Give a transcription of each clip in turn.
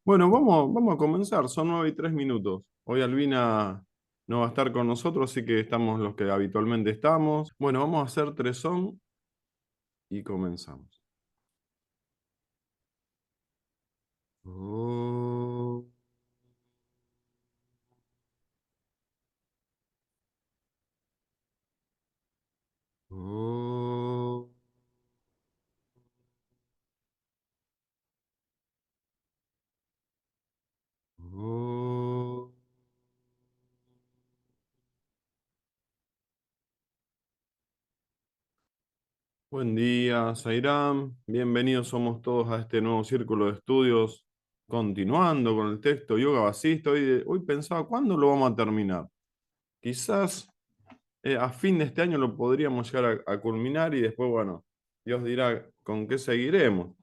Bueno, vamos a comenzar, son 9:03. Hoy Albina no va a estar con nosotros, así que estamos los que habitualmente estamos. Bueno, vamos a hacer tres son y comenzamos. Oh, oh, oh. Buen día, Zairam. Bienvenidos somos todos a este nuevo círculo de estudios, continuando con el texto Yoga Vasista. Hoy pensaba, ¿cuándo lo vamos a terminar? Quizás a fin de este año lo podríamos llegar a culminar y después, bueno, Dios dirá con qué seguiremos.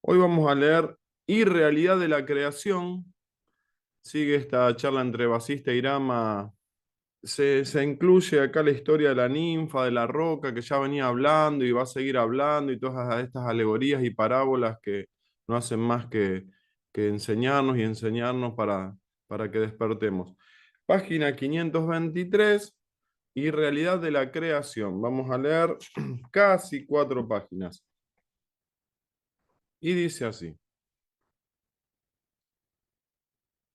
Hoy vamos a leer Irrealidad de la creación. Sigue esta charla entre Basista y Irama. Se incluye acá la historia de la ninfa, de la roca, que ya venía hablando y va a seguir hablando, y todas estas alegorías y parábolas que no hacen más que enseñarnos y enseñarnos para que despertemos. Página 523. Y realidad de la creación. Vamos a leer casi 4 páginas. Y dice así: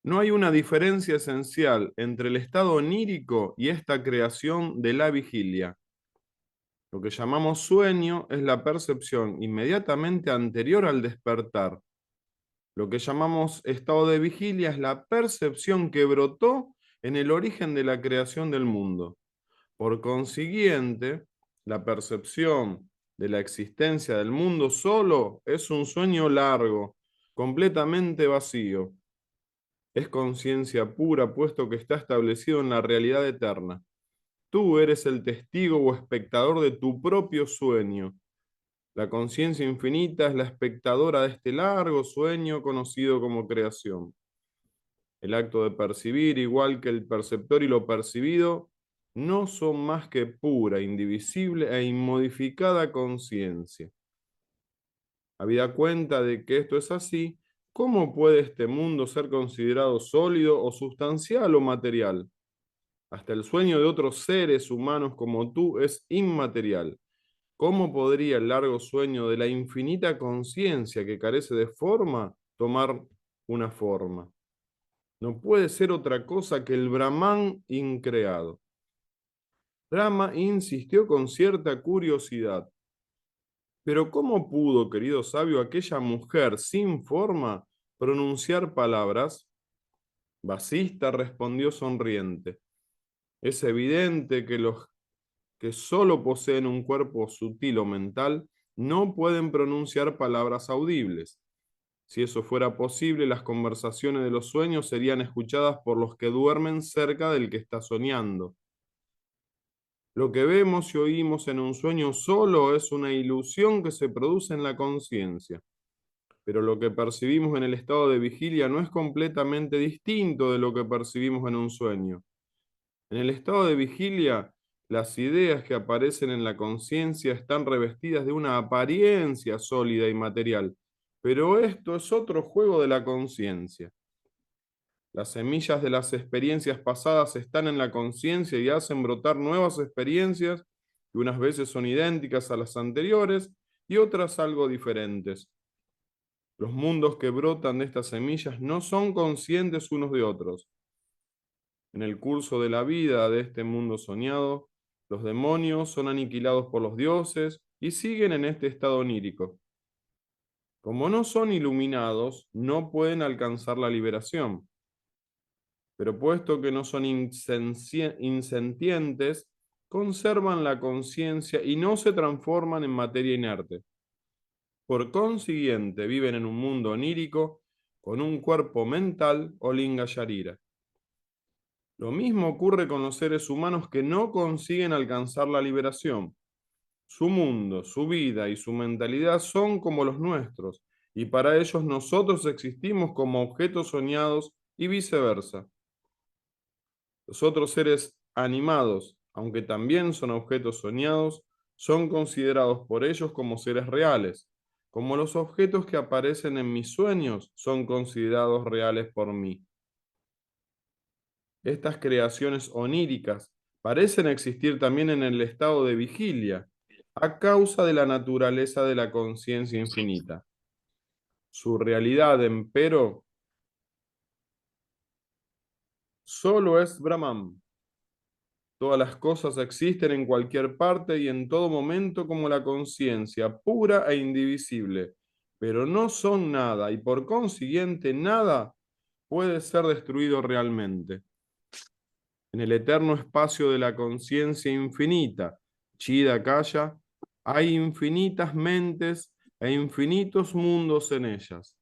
no hay una diferencia esencial entre el estado onírico y esta creación de la vigilia. Lo que llamamos sueño es la percepción inmediatamente anterior al despertar. Lo que llamamos estado de vigilia es la percepción que brotó en el origen de la creación del mundo. Por consiguiente, la percepción de la existencia del mundo solo es un sueño largo, completamente vacío. Es conciencia pura, puesto que está establecido en la realidad eterna. Tú eres el testigo o espectador de tu propio sueño. La conciencia infinita es la espectadora de este largo sueño conocido como creación. El acto de percibir, igual que el perceptor y lo percibido, no son más que pura, indivisible e inmodificada conciencia. Habida cuenta de que esto es así, ¿cómo puede este mundo ser considerado sólido o sustancial o material? Hasta el sueño de otros seres humanos como tú es inmaterial. ¿Cómo podría el largo sueño de la infinita conciencia que carece de forma tomar una forma? No puede ser otra cosa que el Brahman increado. Brahma insistió con cierta curiosidad. Pero ¿cómo pudo, querido sabio, aquella mujer sin forma pronunciar palabras? Vasista respondió sonriente. Es evidente que los que solo poseen un cuerpo sutil o mental no pueden pronunciar palabras audibles. Si eso fuera posible, las conversaciones de los sueños serían escuchadas por los que duermen cerca del que está soñando. Lo que vemos y oímos en un sueño solo es una ilusión que se produce en la conciencia, pero lo que percibimos en el estado de vigilia no es completamente distinto de lo que percibimos en un sueño. En el estado de vigilia, las ideas que aparecen en la conciencia están revestidas de una apariencia sólida y material, pero esto es otro juego de la conciencia. Las semillas de las experiencias pasadas están en la conciencia y hacen brotar nuevas experiencias, que unas veces son idénticas a las anteriores y otras algo diferentes. Los mundos que brotan de estas semillas no son conscientes unos de otros. En el curso de la vida de este mundo soñado, los demonios son aniquilados por los dioses y siguen en este estado onírico. Como no son iluminados, no pueden alcanzar la liberación. Pero puesto que no son insentientes, conservan la conciencia y no se transforman en materia inerte. Por consiguiente, viven en un mundo onírico con un cuerpo mental o linga yarira. Lo mismo ocurre con los seres humanos que no consiguen alcanzar la liberación. Su mundo, su vida y su mentalidad son como los nuestros, y para ellos nosotros existimos como objetos soñados y viceversa. Los otros seres animados, aunque también son objetos soñados, son considerados por ellos como seres reales. como los objetos que aparecen en mis sueños son considerados reales por mí. Estas creaciones oníricas parecen existir también en el estado de vigilia, a causa de la naturaleza de la conciencia infinita. Su realidad, empero, solo es Brahman. Todas las cosas existen en cualquier parte y en todo momento como la conciencia, pura e indivisible, pero no son nada y por consiguiente nada puede ser destruido realmente. En el eterno espacio de la conciencia infinita, Chida Kaya, hay infinitas mentes e infinitos mundos en ellas.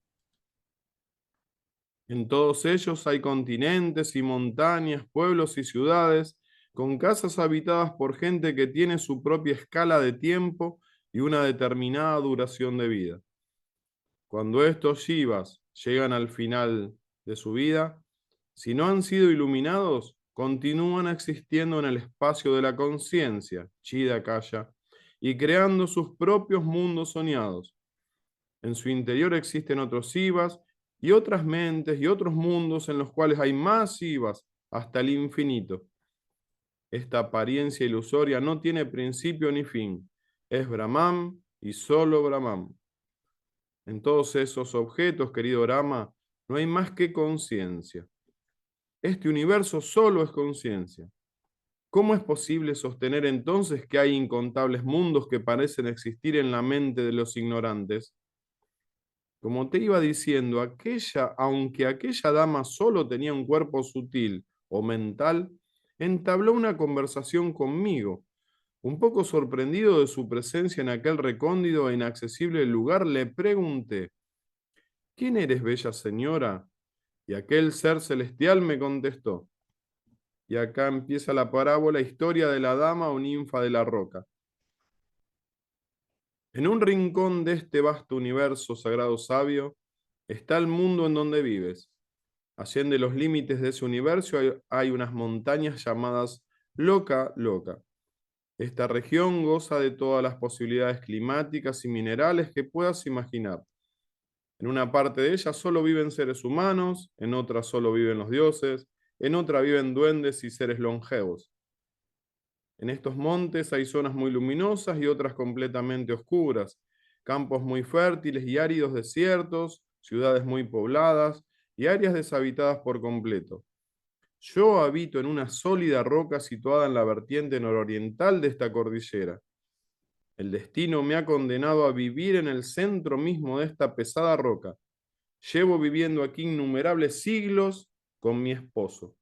En todos ellos hay continentes y montañas, pueblos y ciudades, con casas habitadas por gente que tiene su propia escala de tiempo y una determinada duración de vida. Cuando estos Shivas llegan al final de su vida, si no han sido iluminados, continúan existiendo en el espacio de la conciencia, Chida Kaya, y creando sus propios mundos soñados. En su interior existen otros Shivas y otras mentes y otros mundos en los cuales hay más Shivas hasta el infinito. Esta apariencia ilusoria no tiene principio ni fin. Es Brahman y solo Brahman. En todos esos objetos, querido Rama, no hay más que conciencia. Este universo solo es conciencia. ¿Cómo es posible sostener entonces que hay incontables mundos que parecen existir en la mente de los ignorantes? Como te iba diciendo, aunque aquella dama solo tenía un cuerpo sutil o mental, entabló una conversación conmigo. Un poco sorprendido de su presencia en aquel recóndito e inaccesible lugar, le pregunté: ¿quién eres, bella señora? Y aquel ser celestial me contestó. Y acá empieza la parábola, historia de la dama o ninfa de la roca. En un rincón de este vasto universo, sagrado sabio, está el mundo en donde vives. Allende los límites de ese universo hay unas montañas llamadas Loca Loca. Esta región goza de todas las posibilidades climáticas y minerales que puedas imaginar. En una parte de ella solo viven seres humanos, en otra solo viven los dioses, en otra viven duendes y seres longevos. En estos montes hay zonas muy luminosas y otras completamente oscuras, campos muy fértiles y áridos desiertos, ciudades muy pobladas y áreas deshabitadas por completo. Yo habito en una sólida roca situada en la vertiente nororiental de esta cordillera. El destino me ha condenado a vivir en el centro mismo de esta pesada roca. Llevo viviendo aquí innumerables siglos con mi esposo.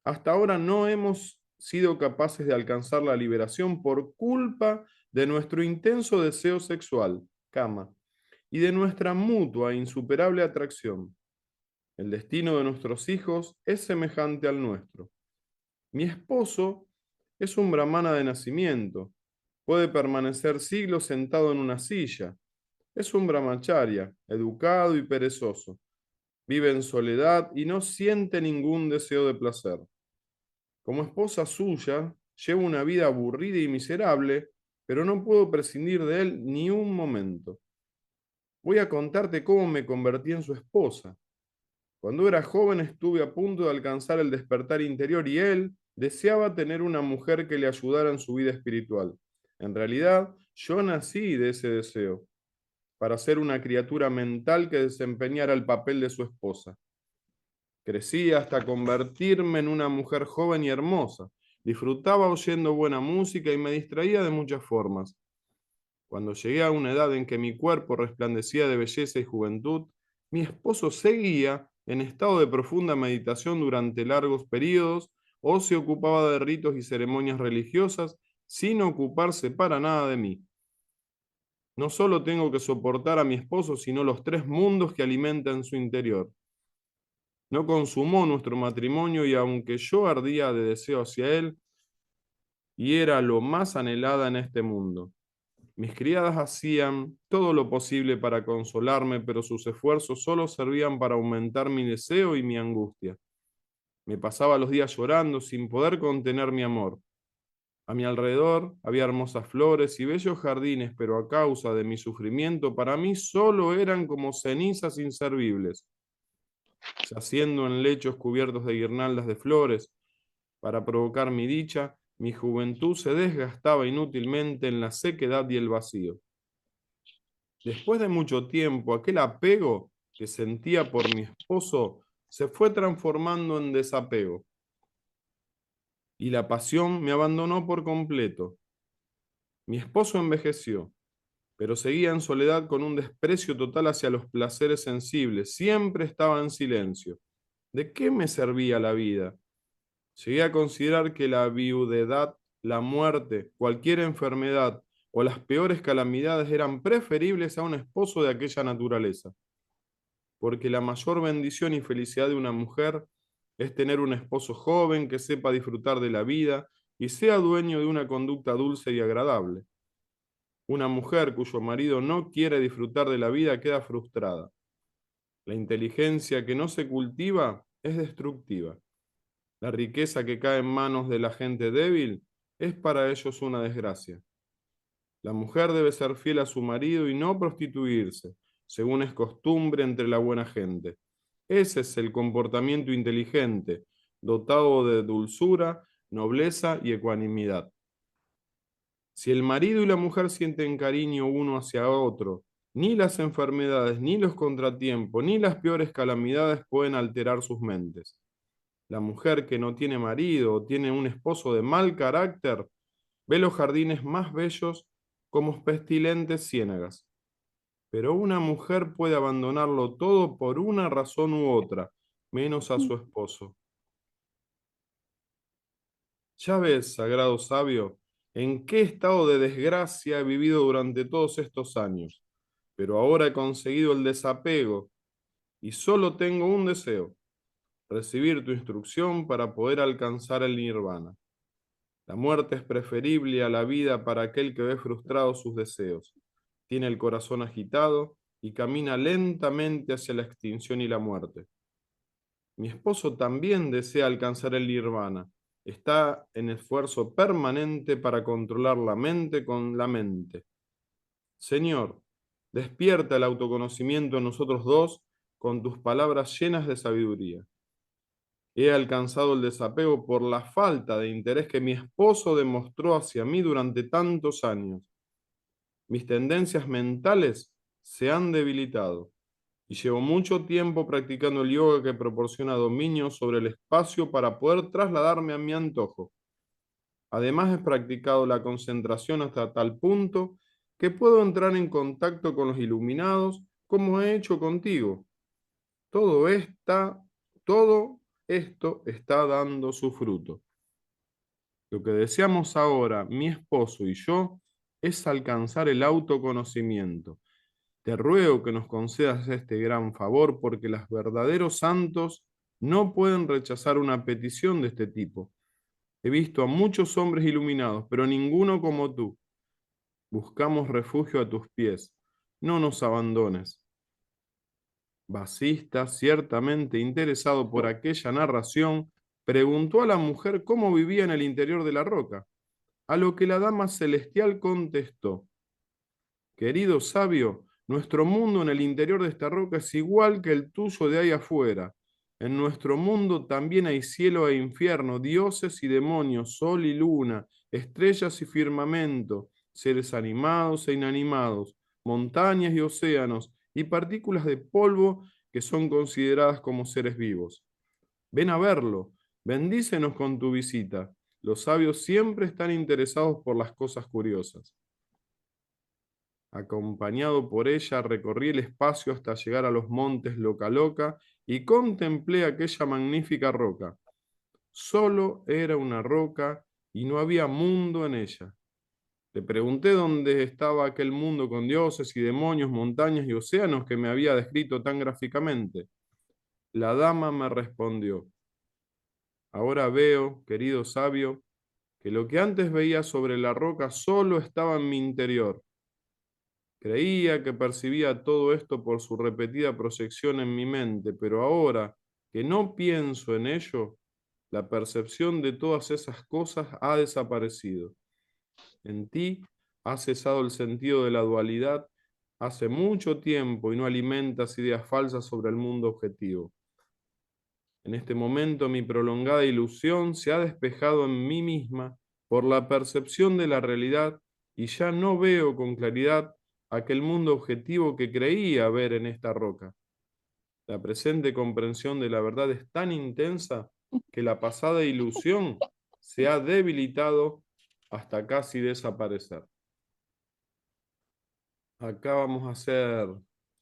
Hasta ahora no hemos sido capaces de alcanzar la liberación por culpa de nuestro intenso deseo sexual, kama, y de nuestra mutua e insuperable atracción. El destino de nuestros hijos es semejante al nuestro. Mi esposo es un brahmana de nacimiento. Puede permanecer siglos sentado en una silla. Es un brahmacharya, educado y perezoso. Vive en soledad y no siente ningún deseo de placer. Como esposa suya, llevo una vida aburrida y miserable, pero no puedo prescindir de él ni un momento. Voy a contarte cómo me convertí en su esposa. Cuando era joven estuve a punto de alcanzar el despertar interior y él deseaba tener una mujer que le ayudara en su vida espiritual. En realidad, yo nací de ese deseo, para ser una criatura mental que desempeñara el papel de su esposa. Crecí hasta convertirme en una mujer joven y hermosa. Disfrutaba oyendo buena música y me distraía de muchas formas. Cuando llegué a una edad en que mi cuerpo resplandecía de belleza y juventud, mi esposo seguía en estado de profunda meditación durante largos periodos o se ocupaba de ritos y ceremonias religiosas sin ocuparse para nada de mí. No solo tengo que soportar a mi esposo, sino los tres mundos que alimentan su interior. No consumó nuestro matrimonio y aunque yo ardía de deseo hacia él, y era lo más anhelada en este mundo. Mis criadas hacían todo lo posible para consolarme, pero sus esfuerzos solo servían para aumentar mi deseo y mi angustia. Me pasaba los días llorando sin poder contener mi amor. A mi alrededor había hermosas flores y bellos jardines, pero a causa de mi sufrimiento, para mí solo eran como cenizas inservibles, yaciendo en lechos cubiertos de guirnaldas de flores. Para provocar mi dicha, mi juventud se desgastaba inútilmente en la sequedad y el vacío. Después de mucho tiempo, aquel apego que sentía por mi esposo se fue transformando en desapego, y la pasión me abandonó por completo. Mi esposo envejeció, pero seguía en soledad con un desprecio total hacia los placeres sensibles. Siempre estaba en silencio. ¿De qué me servía la vida? Llegué a considerar que la viudedad, la muerte, cualquier enfermedad o las peores calamidades eran preferibles a un esposo de aquella naturaleza, porque la mayor bendición y felicidad de una mujer es tener un esposo joven que sepa disfrutar de la vida y sea dueño de una conducta dulce y agradable. Una mujer cuyo marido no quiere disfrutar de la vida queda frustrada. La inteligencia que no se cultiva es destructiva. La riqueza que cae en manos de la gente débil es para ellos una desgracia. La mujer debe ser fiel a su marido y no prostituirse, según es costumbre entre la buena gente. Ese es el comportamiento inteligente, dotado de dulzura, nobleza y ecuanimidad. Si el marido y la mujer sienten cariño uno hacia otro, ni las enfermedades, ni los contratiempos, ni las peores calamidades pueden alterar sus mentes. La mujer que no tiene marido o tiene un esposo de mal carácter ve los jardines más bellos como pestilentes ciénagas. Pero una mujer puede abandonarlo todo por una razón u otra, menos a su esposo. Ya ves, sagrado sabio, en qué estado de desgracia he vivido durante todos estos años, pero ahora he conseguido el desapego y solo tengo un deseo, recibir tu instrucción para poder alcanzar el nirvana. La muerte es preferible a la vida para aquel que ve frustrados sus deseos. Tiene el corazón agitado y camina lentamente hacia la extinción y la muerte. Mi esposo también desea alcanzar el nirvana. Está en esfuerzo permanente para controlar la mente con la mente. Señor, despierta el autoconocimiento en nosotros dos con tus palabras llenas de sabiduría. He alcanzado el desapego por la falta de interés que mi esposo demostró hacia mí durante tantos años. Mis tendencias mentales se han debilitado y llevo mucho tiempo practicando el yoga que proporciona dominio sobre el espacio para poder trasladarme a mi antojo. Además, he practicado la concentración hasta tal punto que puedo entrar en contacto con los iluminados como he hecho contigo. Todo, esta, todo esto está dando su fruto. Lo que deseamos ahora, mi esposo y yo, es alcanzar el autoconocimiento. Te ruego que nos concedas este gran favor porque los verdaderos santos no pueden rechazar una petición de este tipo. He visto a muchos hombres iluminados, pero ninguno como tú. Buscamos refugio a tus pies. No nos abandones. Basista, ciertamente interesado por aquella narración, preguntó a la mujer cómo vivía en el interior de la roca, a lo que la dama celestial contestó: querido sabio, nuestro mundo en el interior de esta roca es igual que el tuyo de ahí afuera. En nuestro mundo también hay cielo e infierno, dioses y demonios, sol y luna, estrellas y firmamento, seres animados e inanimados, montañas y océanos, y partículas de polvo que son consideradas como seres vivos. Ven a verlo, bendícenos con tu visita. Los sabios siempre están interesados por las cosas curiosas. Acompañado por ella, recorrí el espacio hasta llegar a los montes Loca Loca y contemplé aquella magnífica roca. Solo era una roca y no había mundo en ella. Le pregunté dónde estaba aquel mundo con dioses y demonios, montañas y océanos que me había descrito tan gráficamente. La dama me respondió: ahora veo, querido sabio, que lo que antes veía sobre la roca solo estaba en mi interior. Creía que percibía todo esto por su repetida proyección en mi mente, pero ahora que no pienso en ello, La percepción de todas esas cosas ha desaparecido. En ti ha cesado el sentido de la dualidad hace mucho tiempo y no alimentas ideas falsas sobre el mundo objetivo. En este momento mi prolongada ilusión se ha despejado en mí misma por la percepción de la realidad y ya no veo con claridad aquel mundo objetivo que creía ver en esta roca. La presente comprensión de la verdad es tan intensa que la pasada ilusión se ha debilitado hasta casi desaparecer. Acá vamos a hacer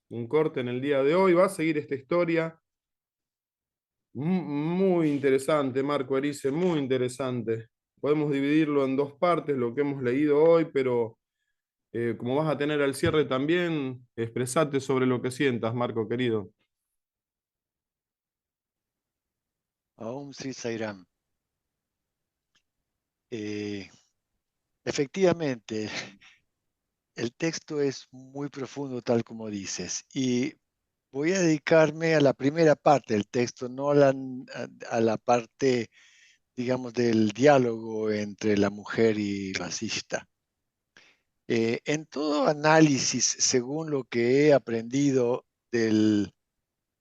un corte en el día de hoy. Va a seguir esta historia. Muy interesante, Marco Erice, muy interesante. Podemos dividirlo en dos partes, lo que hemos leído hoy, pero como vas a tener al cierre también, expresate sobre lo que sientas, Marco querido. Aum Sri Sairam. Eh, Efectivamente, el texto es muy profundo, tal como dices, y voy a dedicarme a la primera parte del texto, no a la parte, digamos, del diálogo entre la mujer y Vasishta. En todo análisis, según lo que he aprendido del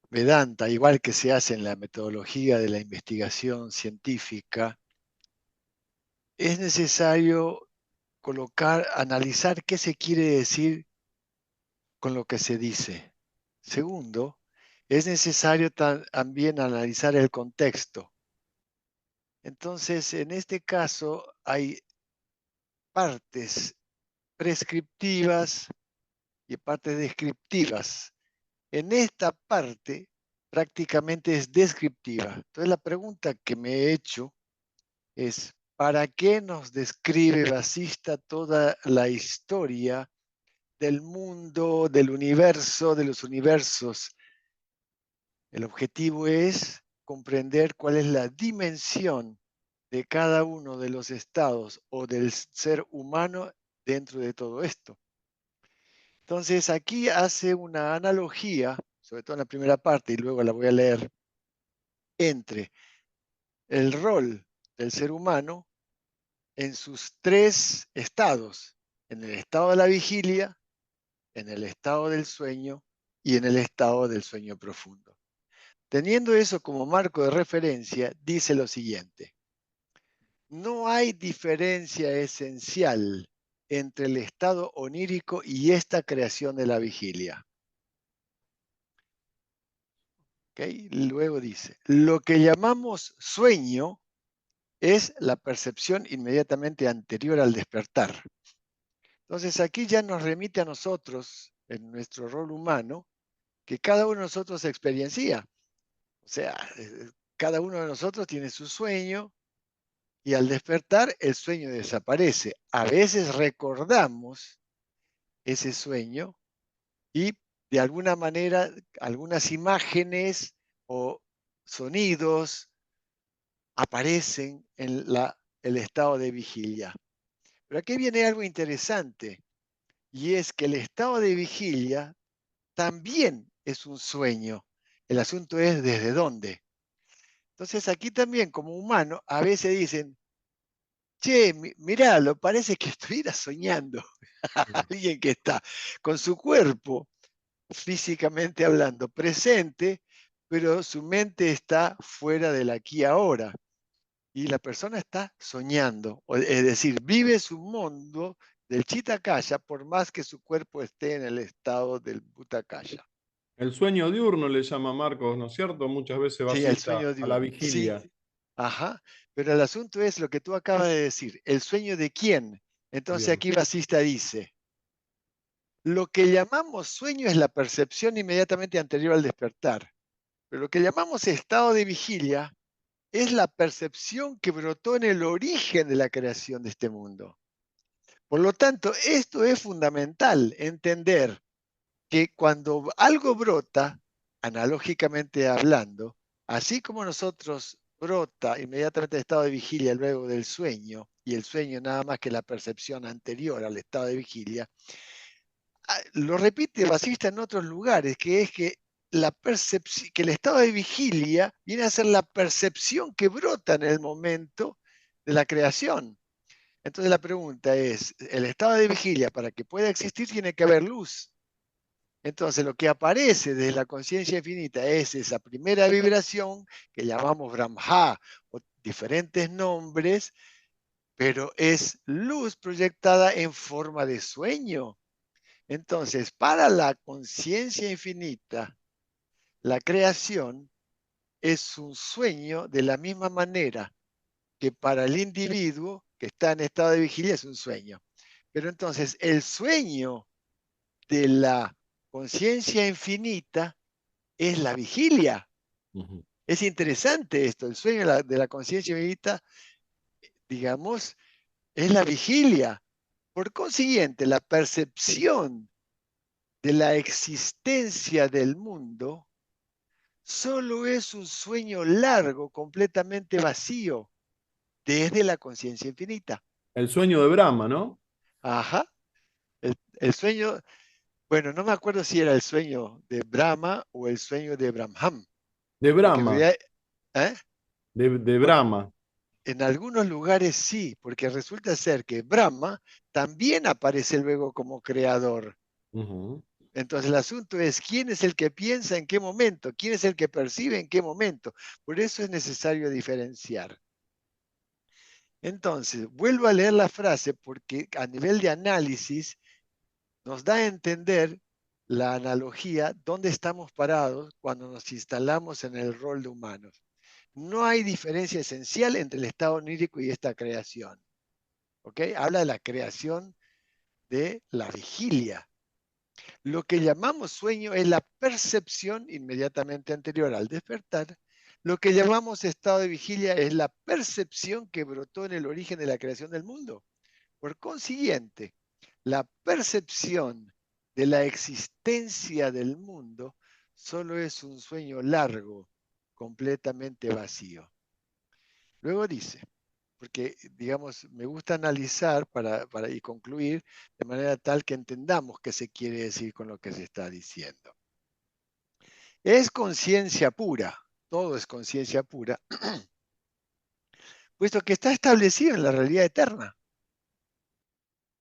Vedanta, igual que se hace en la metodología de la investigación científica, es necesario analizar qué se quiere decir con lo que se dice. Segundo, es necesario también analizar el contexto. Entonces, en este caso, hay partes prescriptivas y partes descriptivas. En esta parte, prácticamente es descriptiva. Entonces, la pregunta que me he hecho es, ¿para qué nos describe Vasista toda la historia del mundo, del universo, de los universos? El objetivo es comprender cuál es la dimensión de cada uno de los estados o del ser humano dentro de todo esto. Entonces aquí hace una analogía, sobre todo en la primera parte y luego la voy a leer, entre el rol del ser humano en sus tres estados, en el estado de la vigilia, en el estado del sueño y en el estado del sueño profundo. Teniendo eso como marco de referencia, dice lo siguiente: no hay diferencia esencial entre el estado onírico y esta creación de la vigilia. ¿Okay? Luego dice, lo que llamamos sueño es la percepción inmediatamente anterior al despertar. Entonces aquí ya nos remite a nosotros, en nuestro rol humano, que cada uno de nosotros experiencia. O sea, cada uno de nosotros tiene su sueño y al despertar el sueño desaparece. A veces recordamos ese sueño y de alguna manera algunas imágenes o sonidos aparecen en el estado de vigilia. Pero aquí viene algo interesante y es que el estado de vigilia también es un sueño. El asunto es desde dónde. Entonces aquí también como humano a veces dicen, che, mirá, lo parece que estuviera soñando a alguien que está con su cuerpo, físicamente hablando, presente, pero su mente está fuera del aquí y ahora. Y la persona está soñando, es decir, vive su mundo del chitakaya por más que su cuerpo esté en el estado del bhutakaya. El sueño diurno le llama Marcos, ¿no es cierto? Muchas veces Sí, el vasista sueño a la diurno. Sí, vigilia. ajá. Pero el asunto es lo que tú acabas de decir. ¿El sueño de quién? Entonces Bien. aquí Vasista dice, lo que llamamos sueño es la percepción inmediatamente anterior al despertar. Pero lo que llamamos estado de vigilia es la percepción que brotó en el origen de la creación de este mundo. Por lo tanto, esto es fundamental, entender que cuando algo brota, analógicamente hablando, así como nosotros brota inmediatamente el estado de vigilia luego del sueño, y el sueño nada más que la percepción anterior al estado de vigilia, lo repite Basista en otros lugares, que es que que el estado de vigilia viene a ser la percepción que brota en el momento de la creación. Entonces la pregunta es, el estado de vigilia para que pueda existir tiene que haber luz. Entonces lo que aparece desde la conciencia infinita es esa primera vibración que llamamos Brahma o diferentes nombres, pero es luz proyectada en forma de sueño. Entonces, para la conciencia infinita, la creación es un sueño de la misma manera que para el individuo que está en estado de vigilia es un sueño. Pero entonces el sueño de la conciencia infinita es la vigilia. Ujú. Es interesante esto, el sueño de la conciencia infinita, digamos, es la vigilia. Por consiguiente, la percepción de la existencia del mundo solo es un sueño largo, completamente vacío, desde la conciencia infinita. El sueño de Brahma, ¿no? Ajá. El sueño, bueno, no me acuerdo si era el sueño de Brahma o el sueño de Brahman, De porque en Brahma, realidad, ¿eh? de Por- Brahma. en algunos lugares sí, porque resulta ser que Brahma también aparece luego como creador. Ujú. Entonces el asunto es quién es el que piensa en qué momento, quién es el que percibe en qué momento. Por eso es necesario diferenciar. Entonces, vuelvo a leer la frase porque a nivel de análisis nos da a entender la analogía dónde estamos parados cuando nos instalamos en el rol de humanos. No hay diferencia esencial entre el estado onírico y esta creación. ¿Ok? Habla de la creación de la vigilia. Lo que llamamos sueño es la percepción inmediatamente anterior al despertar. Lo que llamamos estado de vigilia es la percepción que brotó en el origen de la creación del mundo. Por consiguiente, la percepción de la existencia del mundo solo es un sueño largo, completamente vacío. Luego dice, porque digamos, me gusta analizar y concluir de manera tal que entendamos qué se quiere decir con lo que se está diciendo. Es conciencia pura, todo es conciencia pura, puesto que está establecido en la realidad eterna.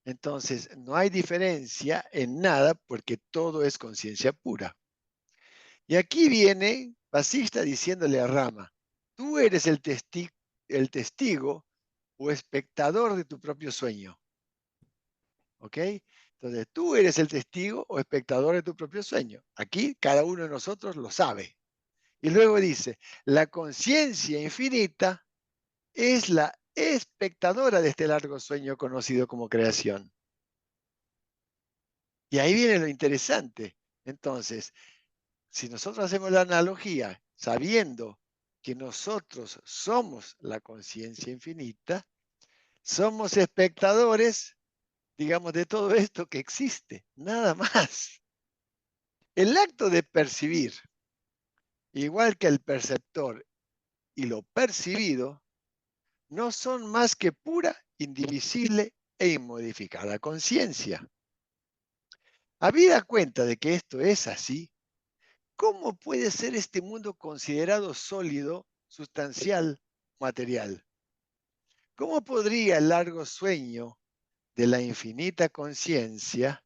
Entonces, no hay diferencia en nada porque todo es conciencia pura. Y aquí viene Vasista diciéndole a Rama, tú eres el testigo o espectador de tu propio sueño. ¿Ok? Entonces, tú eres el testigo o espectador de tu propio sueño. Aquí cada uno de nosotros lo sabe. Y luego dice, la conciencia infinita es la espectadora de este largo sueño conocido como creación. Y ahí viene lo interesante. Entonces, si nosotros hacemos la analogía sabiendo que nosotros somos la conciencia infinita, somos espectadores, digamos, de todo esto que existe, nada más. El acto de percibir, igual que el perceptor y lo percibido, no son más que pura, indivisible e inmodificada conciencia. Habida cuenta de que esto es así, ¿cómo puede ser este mundo considerado sólido, sustancial, material? ¿Cómo podría el largo sueño de la infinita conciencia,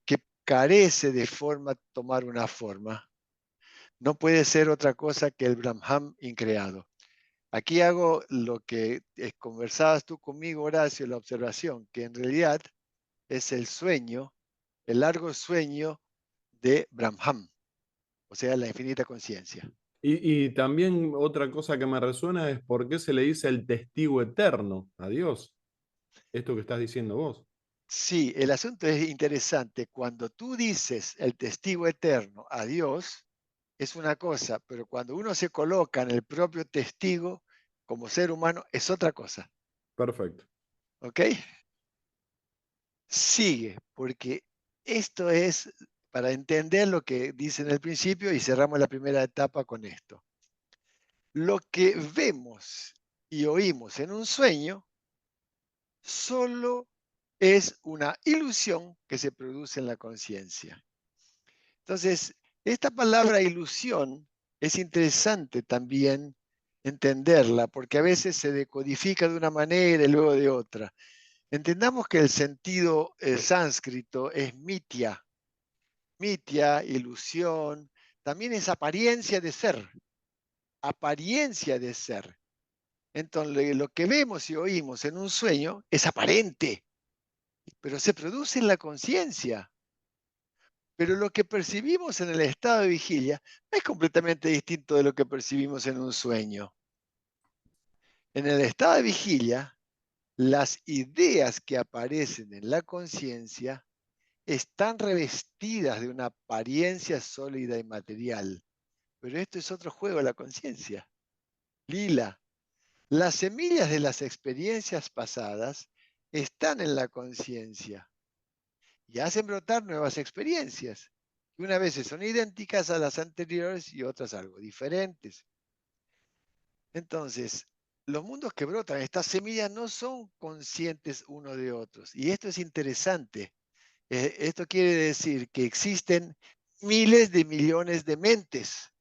que carece de forma, tomar una forma? No puede ser otra cosa que el Brahman increado. Aquí hago lo que conversabas tú conmigo, Horacio, la observación, que en realidad es el sueño, el largo sueño de Brahman, o sea, la infinita conciencia. Y también otra cosa que me resuena es por qué se le dice el testigo eterno a Dios. Esto que estás diciendo vos. Sí, el asunto es interesante. Cuando tú dices el testigo eterno a Dios, es una cosa, pero cuando uno se coloca en el propio testigo como ser humano, es otra cosa. Perfecto. ¿Ok? Sigue, porque esto es para entender lo que dice en el principio y cerramos la primera etapa con esto. Lo que vemos y oímos en un sueño solo es una ilusión que se produce en la conciencia. Entonces, Esta palabra ilusión es interesante también entenderla, porque a veces se decodifica de una manera y luego de otra. Entendamos que el sentido sánscrito es mitya. Mitya, ilusión, también es apariencia de ser, apariencia de ser. Entonces, lo que vemos y oímos en un sueño es aparente, pero se produce en la conciencia. Pero lo que percibimos en el estado de vigilia es completamente distinto de lo que percibimos en un sueño. En el estado de vigilia, las ideas que aparecen en la conciencia están revestidas de una apariencia sólida y material. Pero esto es otro juego de la conciencia. Lila, las semillas de las experiencias pasadas están en la conciencia y hacen brotar nuevas experiencias, que una vez son idénticas a las anteriores y otras algo diferentes. Entonces, los mundos que brotan, estas semillas no son conscientes uno de otros. Y esto es interesante. Esto quiere decir que existen miles de millones de mentes.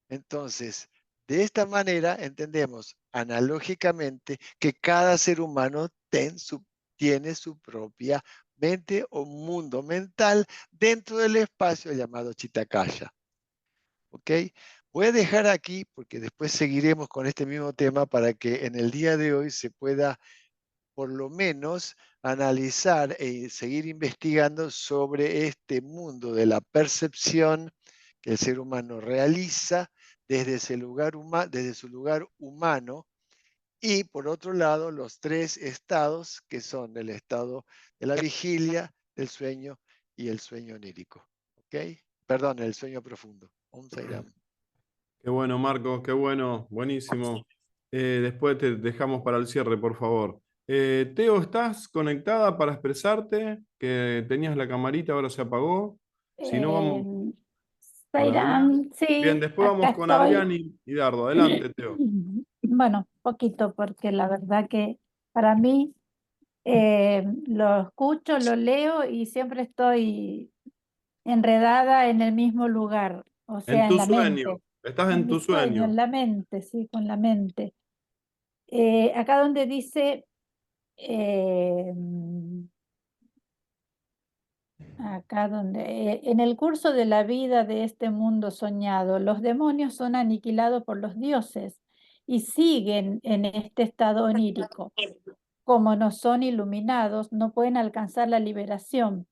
Entonces, de esta manera entendemos analógicamente que cada ser humano tiene su propia mente o mundo mental dentro del espacio llamado Chitakaya. ¿Ok? Voy a dejar aquí porque después seguiremos con este mismo tema para que en el día de hoy se pueda por lo menos analizar e seguir investigando sobre este mundo de la percepción que el ser humano realiza desde desde su lugar humano y por otro lado los tres estados que son el estado de la vigilia, el sueño y el sueño onírico. ¿Ok? Perdón, el sueño profundo. Om Sairam. Qué bueno, Marcos, qué bueno, buenísimo. Después te dejamos para el cierre, por favor. Teo, ¿estás conectada para expresarte? Que tenías la camarita, ahora se apagó. Si no, Eh, vamos con Adrián. Zairán, Bien, sí, después acá vamos con Adrián estoy. y Dardo. Adelante, Teo. Bueno, poquito, porque la verdad que para mí lo escucho, lo leo y siempre estoy enredada en el mismo lugar, o En sea, en tu la mente, sueño, estás en en mi tu sueño, en sueño. la mente, sí, con la mente. Acá donde dice, eh, acá donde, en el curso de la vida de este mundo soñado, los demonios son aniquilados por los dioses y siguen en este estado onírico. Como no son iluminados, no pueden alcanzar la liberación,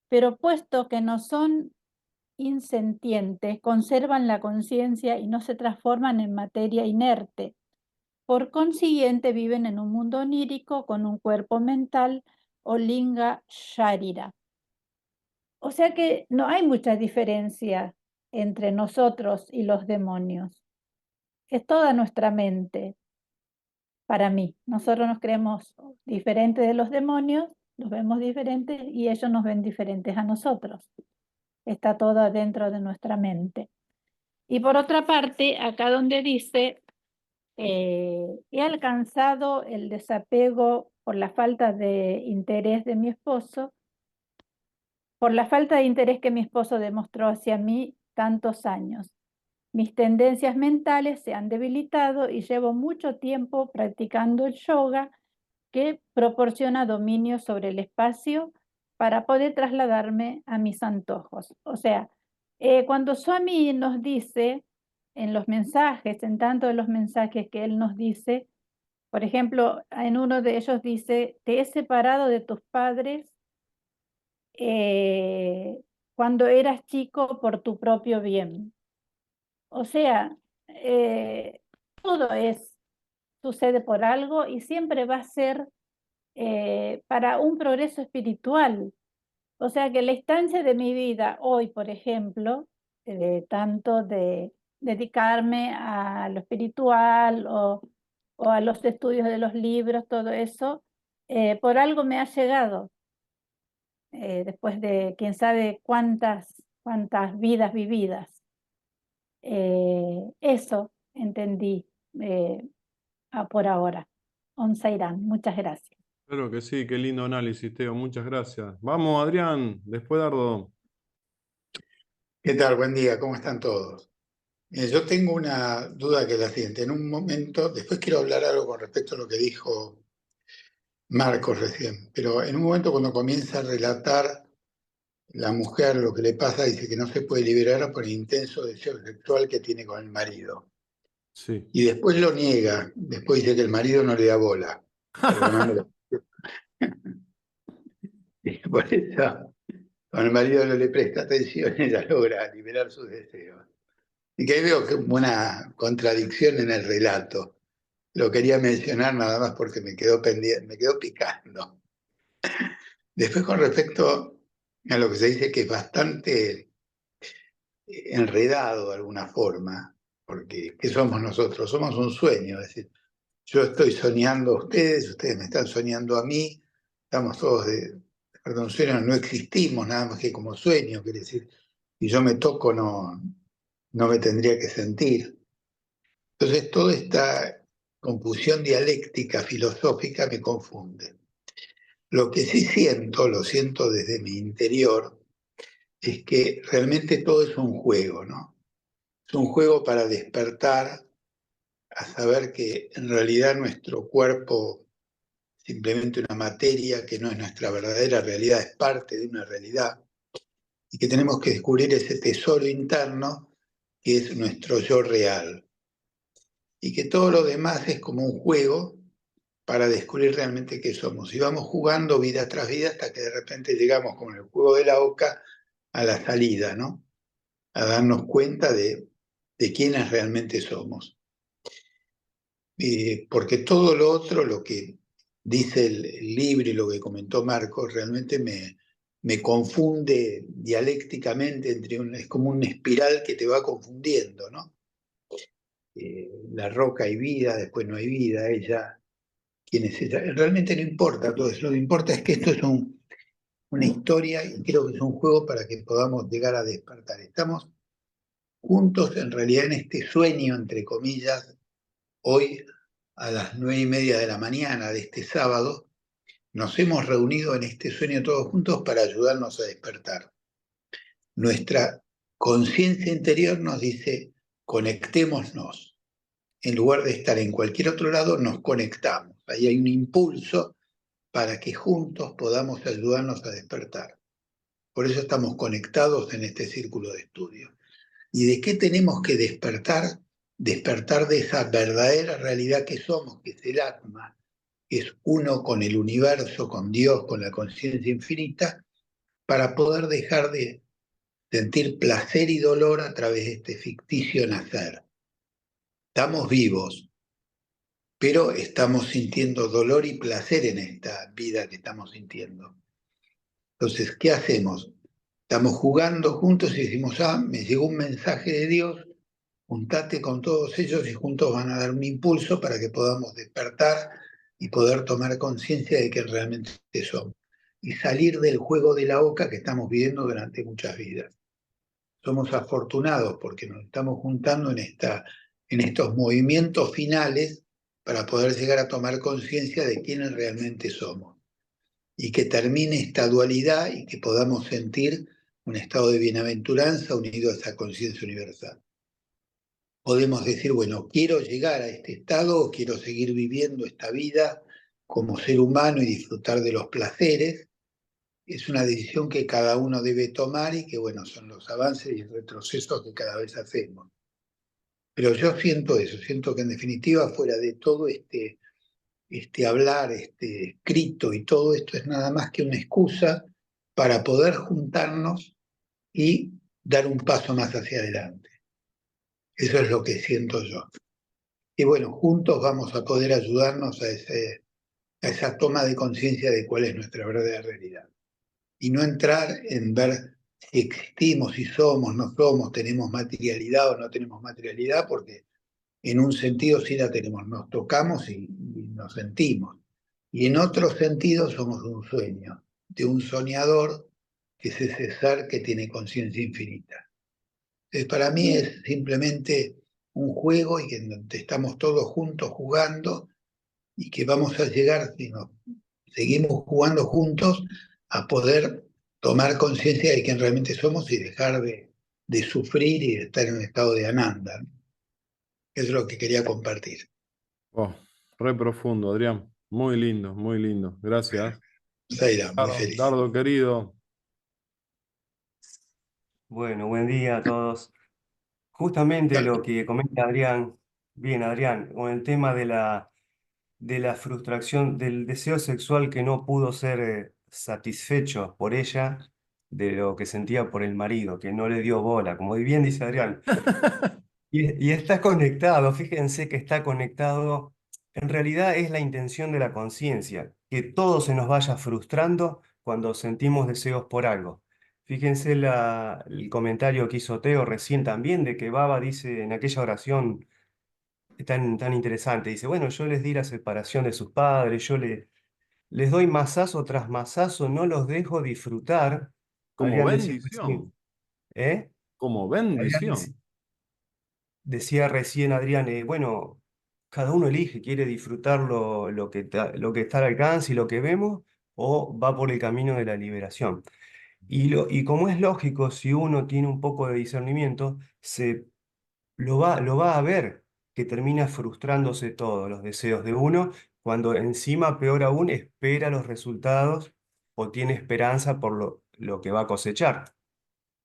pero puesto que no son insentientes, conservan la conciencia y no se transforman en materia inerte. Por consiguiente, viven en un mundo onírico con un cuerpo mental o linga sharira. O sea que no hay mucha diferencia entre nosotros y los demonios. Es toda nuestra mente, para mí. Nosotros nos creemos diferentes de los demonios, los vemos diferentes y ellos nos ven diferentes a nosotros. Está todo dentro de nuestra mente. Y por otra parte, acá donde dice, he alcanzado el desapego por la falta de interés de mi esposo, por la falta de interés que mi esposo demostró hacia mí tantos años. Mis tendencias mentales se han debilitado y llevo mucho tiempo practicando el yoga que proporciona dominio sobre el espacio para poder trasladarme a mis antojos. O sea, cuando Swami nos dice en los mensajes, en tanto de los mensajes que él nos dice, por ejemplo, en uno de ellos dice, te he separado de tus padres eh, cuando eras chico por tu propio bien. O sea, todo sucede por algo y siempre va a ser para un progreso espiritual. O sea que la instancia de mi vida hoy, por ejemplo, tanto de dedicarme a lo espiritual o a los estudios de los libros, todo eso, por algo me ha llegado, después de quién sabe cuántas vidas vividas. Eso entendí por ahora. Onsairán, muchas gracias. Claro que sí, qué lindo análisis, Teo. Muchas gracias. Vamos, Adrián, después Dardo. ¿Qué tal? Buen día, ¿cómo están todos? Yo tengo una duda que es la siguiente. En un momento, después quiero hablar algo con respecto a lo que dijo Marcos recién, pero en un momento cuando comienza a relatar la mujer lo que le pasa, dice que no se puede liberar por el intenso deseo sexual que tiene con el marido. Sí. Y después lo niega, después dice que el marido no le da bola. Perdóname. Y por eso, cuando el marido no le presta atención, ella logra liberar sus deseos. Y que ahí veo que una contradicción en el relato. Lo quería mencionar nada más porque me quedó pendiente, me quedó picando. Después, con respecto a lo que se dice que es bastante enredado de alguna forma, porque ¿qué somos nosotros? Somos un sueño, es decir, yo estoy soñando a ustedes, ustedes me están soñando a mí, estamos todos perdón, sueños, no existimos nada más que como sueño, quiere decir, si yo me toco no me tendría que sentir. Entonces, toda esta confusión dialéctica, filosófica, me confunde. Lo que sí siento, lo siento desde mi interior, es que realmente todo es un juego, ¿no? Es un juego para despertar a saber que en realidad nuestro cuerpo es simplemente una materia que no es nuestra verdadera realidad, es parte de una realidad, y que tenemos que descubrir ese tesoro interno que es nuestro yo real, y que todo lo demás es como un juego para descubrir realmente qué somos. Y vamos jugando vida tras vida hasta que de repente llegamos, como en el juego de la oca, a la salida, ¿no? A darnos cuenta de quiénes realmente somos. Porque todo lo otro, lo que dice el libro y lo que comentó Marcos, realmente me confunde dialécticamente, es como una espiral que te va confundiendo, ¿no? La roca hay vida, después no hay vida, ella, quién es ella. Realmente no importa todo eso, lo que importa es que esto es una historia y creo que es un juego para que podamos llegar a despertar. Estamos juntos en realidad en este sueño, entre comillas, hoy a las 9:30 de la mañana de este sábado, nos hemos reunido en este sueño todos juntos para ayudarnos a despertar. Nuestra conciencia interior nos dice, conectémonos. En lugar de estar en cualquier otro lado, nos conectamos. Ahí hay un impulso para que juntos podamos ayudarnos a despertar. Por eso estamos conectados en este círculo de estudio. ¿Y de qué tenemos que despertar? Despertar de esa verdadera realidad que somos, que es el Atma, que es uno con el universo, con Dios, con la conciencia infinita, para poder dejar de sentir placer y dolor a través de este ficticio nacer. Estamos vivos, pero estamos sintiendo dolor y placer en esta vida que estamos sintiendo. Entonces, ¿qué hacemos? Estamos jugando juntos y decimos, me llegó un mensaje de Dios, juntate con todos ellos y juntos van a dar un impulso para que podamos despertar y poder tomar conciencia de que realmente somos. Y salir del juego de la oca que estamos viviendo durante muchas vidas. Somos afortunados porque nos estamos juntando en estos movimientos finales para poder llegar a tomar conciencia de quiénes realmente somos. Y que termine esta dualidad y que podamos sentir un estado de bienaventuranza unido a esa conciencia universal. Podemos decir, bueno, quiero llegar a este estado o quiero seguir viviendo esta vida como ser humano y disfrutar de los placeres. Es una decisión que cada uno debe tomar y que, bueno, son los avances y retrocesos que cada vez hacemos. Pero yo siento eso, siento que en definitiva, fuera de todo este hablar, este escrito y todo esto es nada más que una excusa para poder juntarnos y dar un paso más hacia adelante. Eso es lo que siento yo. Y bueno, juntos vamos a poder ayudarnos a esa toma de conciencia de cuál es nuestra verdadera realidad. Y no entrar en ver si existimos, si somos, no somos, tenemos materialidad o no tenemos materialidad, porque en un sentido sí la tenemos, nos tocamos y nos sentimos. Y en otro sentido somos un sueño, de un soñador que es ese ser que tiene conciencia infinita. Entonces, para mí es simplemente un juego y que estamos todos juntos jugando y que vamos a llegar, si nos seguimos jugando juntos, a poder tomar conciencia de quién realmente somos y dejar de de sufrir y de estar en un estado de ananda. Eso es lo que quería compartir. Oh, re profundo, Adrián. Muy lindo, muy lindo. Gracias. Zaira, muy feliz. Dardo, querido. Bueno, buen día a todos. Justamente lo que comenta Adrián, bien Adrián, con el tema de la frustración, del deseo sexual que no pudo ser satisfecho por ella, de lo que sentía por el marido, que no le dio bola, como bien dice Adrián. Y está conectado, fíjense que está conectado, en realidad es la intención de la conciencia, que todo se nos vaya frustrando cuando sentimos deseos por algo. Fíjense el comentario que hizo Teo recién también, de que Baba dice en aquella oración tan interesante, dice, bueno, yo les di la separación de sus padres, les doy mazazo tras mazazo, no los dejo disfrutar. Como Adrián decía recién, bendición. ¿eh? Como Adrián bendición. decía recién Adrián, bueno, cada uno elige, quiere disfrutar lo que está al alcance y lo que vemos, o va por el camino de la liberación. Y como es lógico, si uno tiene un poco de discernimiento, lo va a ver, que termina frustrándose todos los deseos de uno, cuando encima, peor aún, espera los resultados o tiene esperanza por lo que va a cosechar,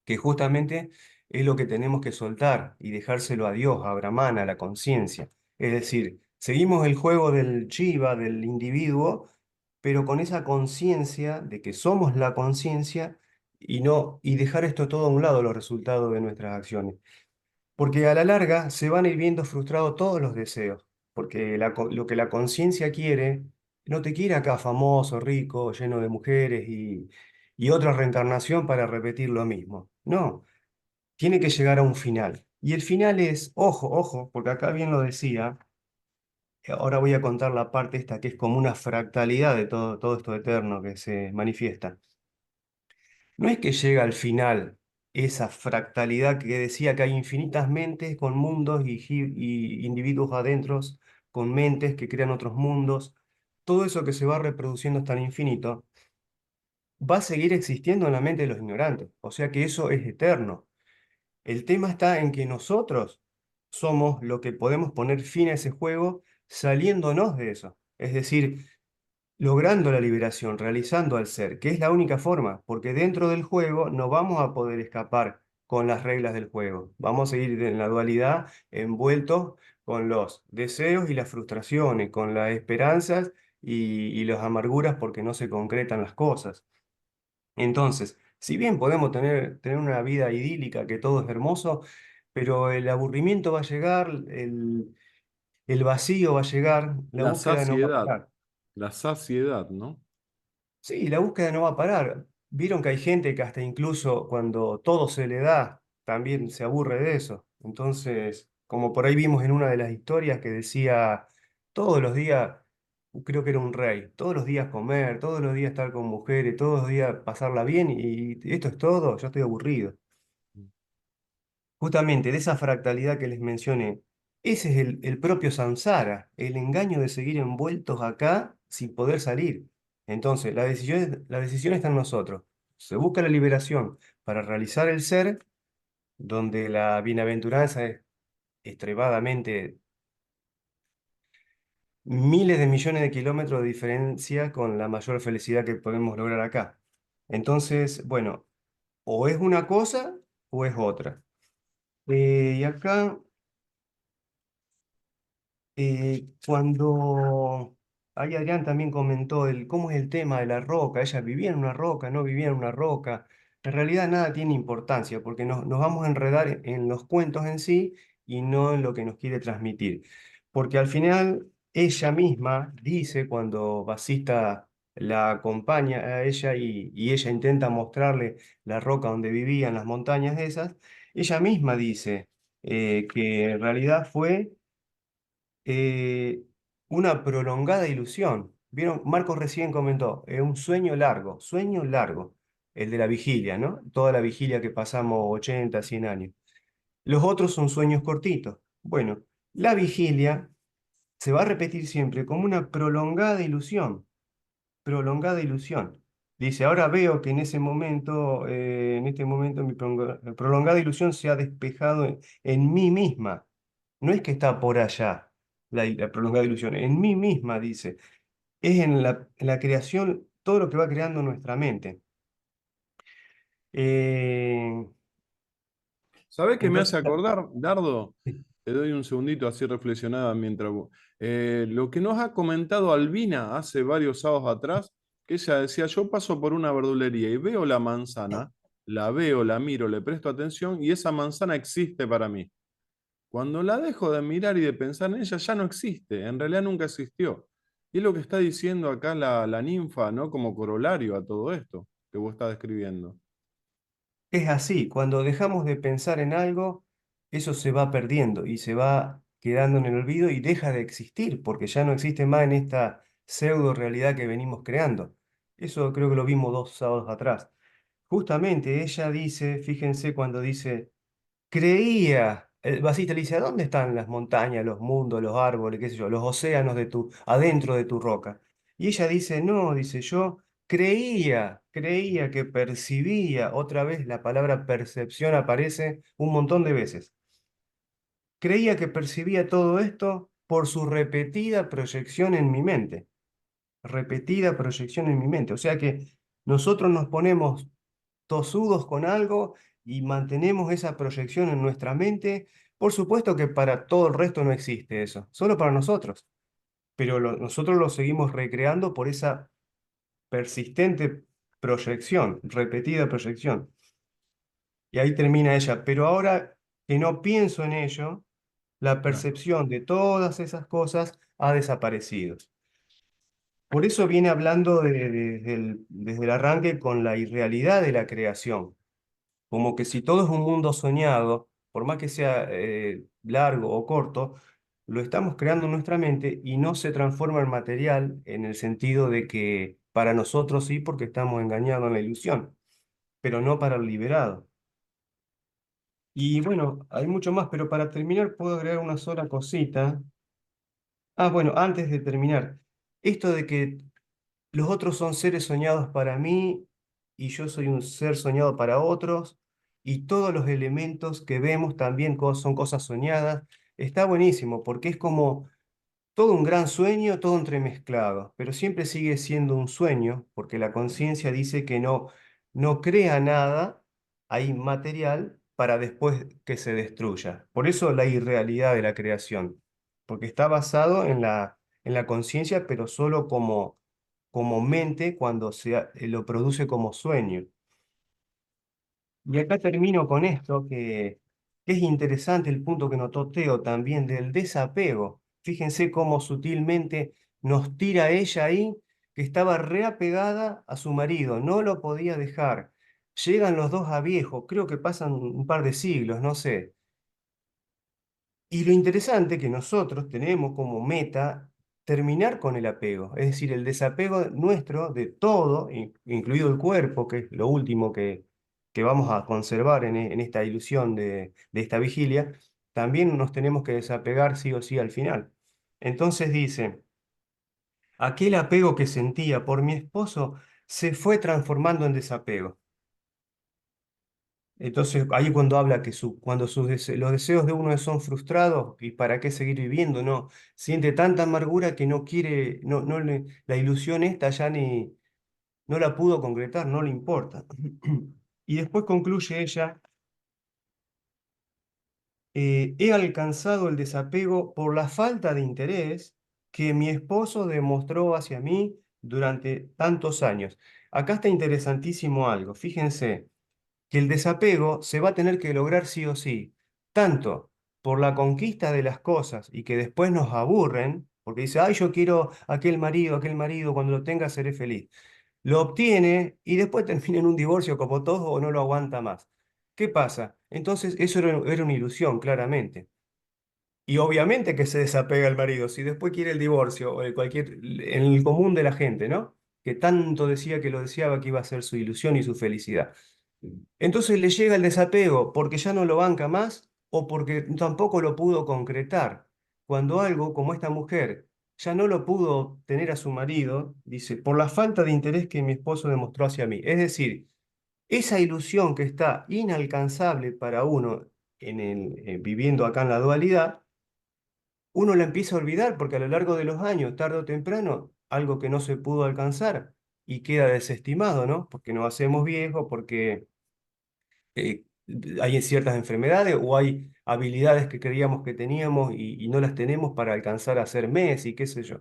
que justamente es lo que tenemos que soltar y dejárselo a Dios, a Brahman, a la conciencia. Es decir, seguimos el juego del Shiva, del individuo, pero con esa conciencia de que somos la conciencia y no, y dejar esto todo a un lado, los resultados de nuestras acciones. Porque a la larga se van a ir viendo frustrados todos los deseos, porque lo que la conciencia quiere, no te quiere acá famoso, rico, lleno de mujeres y otra reencarnación para repetir lo mismo. No, tiene que llegar a un final. Y el final es, ojo, ojo, porque acá bien lo decía, ahora voy a contar la parte esta que es como una fractalidad de todo esto eterno que se manifiesta. No es que llega al final esa fractalidad que decía que hay infinitas mentes con mundos y individuos adentro, con mentes que crean otros mundos. Todo eso que se va reproduciendo hasta el infinito va a seguir existiendo en la mente de los ignorantes. O sea que eso es eterno. El tema está en que nosotros somos lo que podemos poner fin a ese juego saliéndonos de eso. Es decir, logrando la liberación, realizando al ser, que es la única forma, porque dentro del juego no vamos a poder escapar con las reglas del juego. Vamos a seguir en la dualidad, envueltos con los deseos y las frustraciones, con las esperanzas y las amarguras porque no se concretan las cosas. Entonces, si bien podemos tener una vida idílica, que todo es hermoso, pero el aburrimiento va a llegar, el vacío va a llegar, la La búsqueda no va a saciedad. parar. La saciedad, ¿no? Sí, la búsqueda no va a parar. Vieron que hay gente que hasta incluso cuando todo se le da, también se aburre de eso. Entonces, como por ahí vimos en una de las historias que decía, todos los días, creo que era un rey, todos los días comer, todos los días estar con mujeres, todos los días pasarla bien y esto es todo, yo estoy aburrido. Justamente de esa fractalidad que les mencioné, ese es el propio samsara, el engaño de seguir envueltos acá sin poder salir. Entonces, la decisión está en nosotros. Se busca la liberación para realizar el ser, donde la bienaventuranza es extremadamente miles de millones de kilómetros de diferencia con la mayor felicidad que podemos lograr acá. Entonces, bueno, o es una cosa o es otra. Y acá cuando ahí Adrián también comentó cómo es el tema de la roca, ella vivía en una roca, no vivía en una roca, en realidad nada tiene importancia porque nos vamos a enredar en los cuentos en sí y no en lo que nos quiere transmitir. Porque al final ella misma dice cuando Basista la acompaña a ella y ella intenta mostrarle la roca donde vivía, en las montañas esas, ella misma dice que en realidad fue eh, una prolongada ilusión. ¿Vieron? Marcos recién comentó, un sueño largo, el de la vigilia, ¿no? Toda la vigilia que pasamos 80, 100 años. Los otros son sueños cortitos. Bueno, la vigilia se va a repetir siempre como una prolongada ilusión, prolongada ilusión. Dice, ahora veo que en ese momento, en este momento mi prolongada ilusión se ha despejado en mí misma. No es que está por allá la prolongada ilusión, en mí misma, dice. Es en la creación, todo lo que va creando nuestra mente. Eh, ¿Sabés qué me hace entonces, acordar, Dardo? sí, Te doy un segundito así reflexionada mientras lo que nos ha comentado Albina hace varios sábados atrás, que ella decía, yo paso por una verdulería y veo la manzana, la veo, la miro, le presto atención y esa manzana existe para mí. Cuando la dejo de mirar y de pensar en ella, ya no existe, en realidad nunca existió. Y es lo que está diciendo acá la ninfa, ¿no? Como corolario a todo esto que vos estás describiendo. es así, cuando dejamos de pensar en algo, eso se va perdiendo y se va quedando en el olvido y deja de existir, porque ya no existe más en esta pseudo realidad que venimos creando. Eso creo que lo vimos 2 sábados atrás. Justamente ella dice, fíjense cuando dice, creía, el Basista le dice, ¿a dónde están las montañas, los mundos, los árboles, qué sé yo, los océanos adentro de tu roca? Y ella dice, no, dice, yo creía que percibía, otra vez la palabra percepción aparece un montón de veces. Creía que percibía todo esto por su repetida proyección en mi mente. Repetida proyección en mi mente. O sea que nosotros nos ponemos tosudos con algo y mantenemos esa proyección en nuestra mente. Por supuesto que para todo el resto no existe eso, solo para nosotros. Pero nosotros lo seguimos recreando por esa persistente proyección, repetida proyección. Y ahí termina ella. Pero ahora que no pienso en ello, la Claro. percepción de todas esas cosas ha desaparecido. Por eso viene hablando desde el arranque con la irrealidad de la creación. Como que si todo es un mundo soñado, por más que sea largo o corto, lo estamos creando en nuestra mente y no se transforma en material en el sentido de que para nosotros sí, porque estamos engañados en la ilusión, pero no para el liberado. Y bueno, hay mucho más, pero para terminar puedo agregar una sola cosita. Ah, bueno, antes de terminar, esto de que los otros son seres soñados para mí y yo soy un ser soñado para otros y todos los elementos que vemos también son cosas soñadas. Está buenísimo porque es como todo un gran sueño, todo entremezclado, pero siempre sigue siendo un sueño porque la conciencia dice que no crea nada, hay material para después que se destruya. Por eso la irrealidad de la creación, porque está basado en la conciencia, pero solo como mente cuando lo produce como sueño. Y acá termino con esto, que es interesante el punto que notó Teo también del desapego. Fíjense cómo sutilmente nos tira ella ahí, que estaba reapegada a su marido, no lo podía dejar. Llegan los dos a viejo, creo que pasan un par de siglos, no sé. Y lo interesante que nosotros tenemos como meta terminar con el apego, es decir, el desapego nuestro de todo, incluido el cuerpo, que es lo último que vamos a conservar en esta ilusión de esta vigilia, también nos tenemos que desapegar sí o sí al final. Entonces dice, aquel apego que sentía por mi esposo se fue transformando en desapego. Entonces, ahí cuando habla que cuando los deseos de uno son frustrados, ¿y para qué seguir viviendo? No, siente tanta amargura que no quiere, la ilusión esta ya no la pudo concretar, no le importa. Y después concluye ella, he alcanzado el desapego por la falta de interés que mi esposo demostró hacia mí durante tantos años. Acá está interesantísimo algo, fíjense que el desapego se va a tener que lograr sí o sí, tanto por la conquista de las cosas y que después nos aburren, porque dice, ay, yo quiero aquel marido, cuando lo tenga seré feliz. Lo obtiene y después termina en un divorcio como todos o no lo aguanta más. ¿Qué pasa? Entonces, eso era una ilusión, claramente. Y obviamente que se desapega el marido, si después quiere el divorcio o en el común de la gente, ¿no? Que tanto decía que lo deseaba que iba a ser su ilusión y su felicidad. Entonces le llega el desapego porque ya no lo banca más o porque tampoco lo pudo concretar. Cuando algo como esta mujer ya no lo pudo tener a su marido, dice, por la falta de interés que mi esposo demostró hacia mí. Es decir, esa ilusión que está inalcanzable para uno viviendo acá en la dualidad, uno la empieza a olvidar porque a lo largo de los años, tarde o temprano, algo que no se pudo alcanzar y queda desestimado, ¿no? Porque nos hacemos viejos, porque eh, hay ciertas enfermedades o hay habilidades que creíamos que teníamos y no las tenemos para alcanzar a ser Messi, qué sé yo.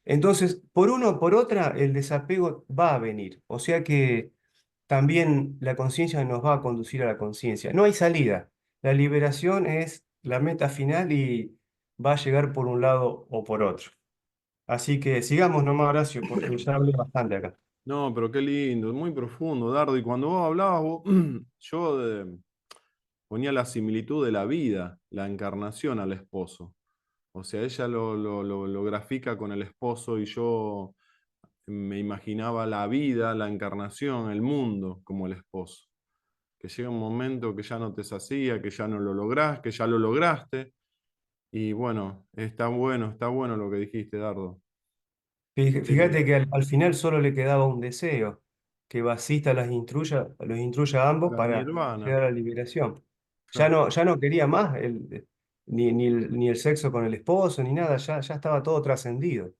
Entonces, por una o por otra, el desapego va a venir. O sea que también la conciencia nos va a conducir a la conciencia. No hay salida. La liberación es la meta final y va a llegar por un lado o por otro. Así que sigamos nomás, Horacio, porque ya hablé bastante acá. No, pero qué lindo, muy profundo, Dardo. Y cuando vos hablabas, yo ponía la similitud de la vida, la encarnación al esposo. O sea, ella lo grafica con el esposo y yo me imaginaba la vida, la encarnación, el mundo como el esposo. Que llega un momento que ya no te sacía, que ya no lo lográs, que ya lo lograste. Y bueno, está bueno lo que dijiste, Dardo. Qué Fíjate lindo. que al final solo le quedaba un deseo, que Basista los instruya a ambos La para nirvana. llegar a la liberación. Claro. Ya no quería más ni el sexo con el esposo, ni nada, ya estaba todo trascendido.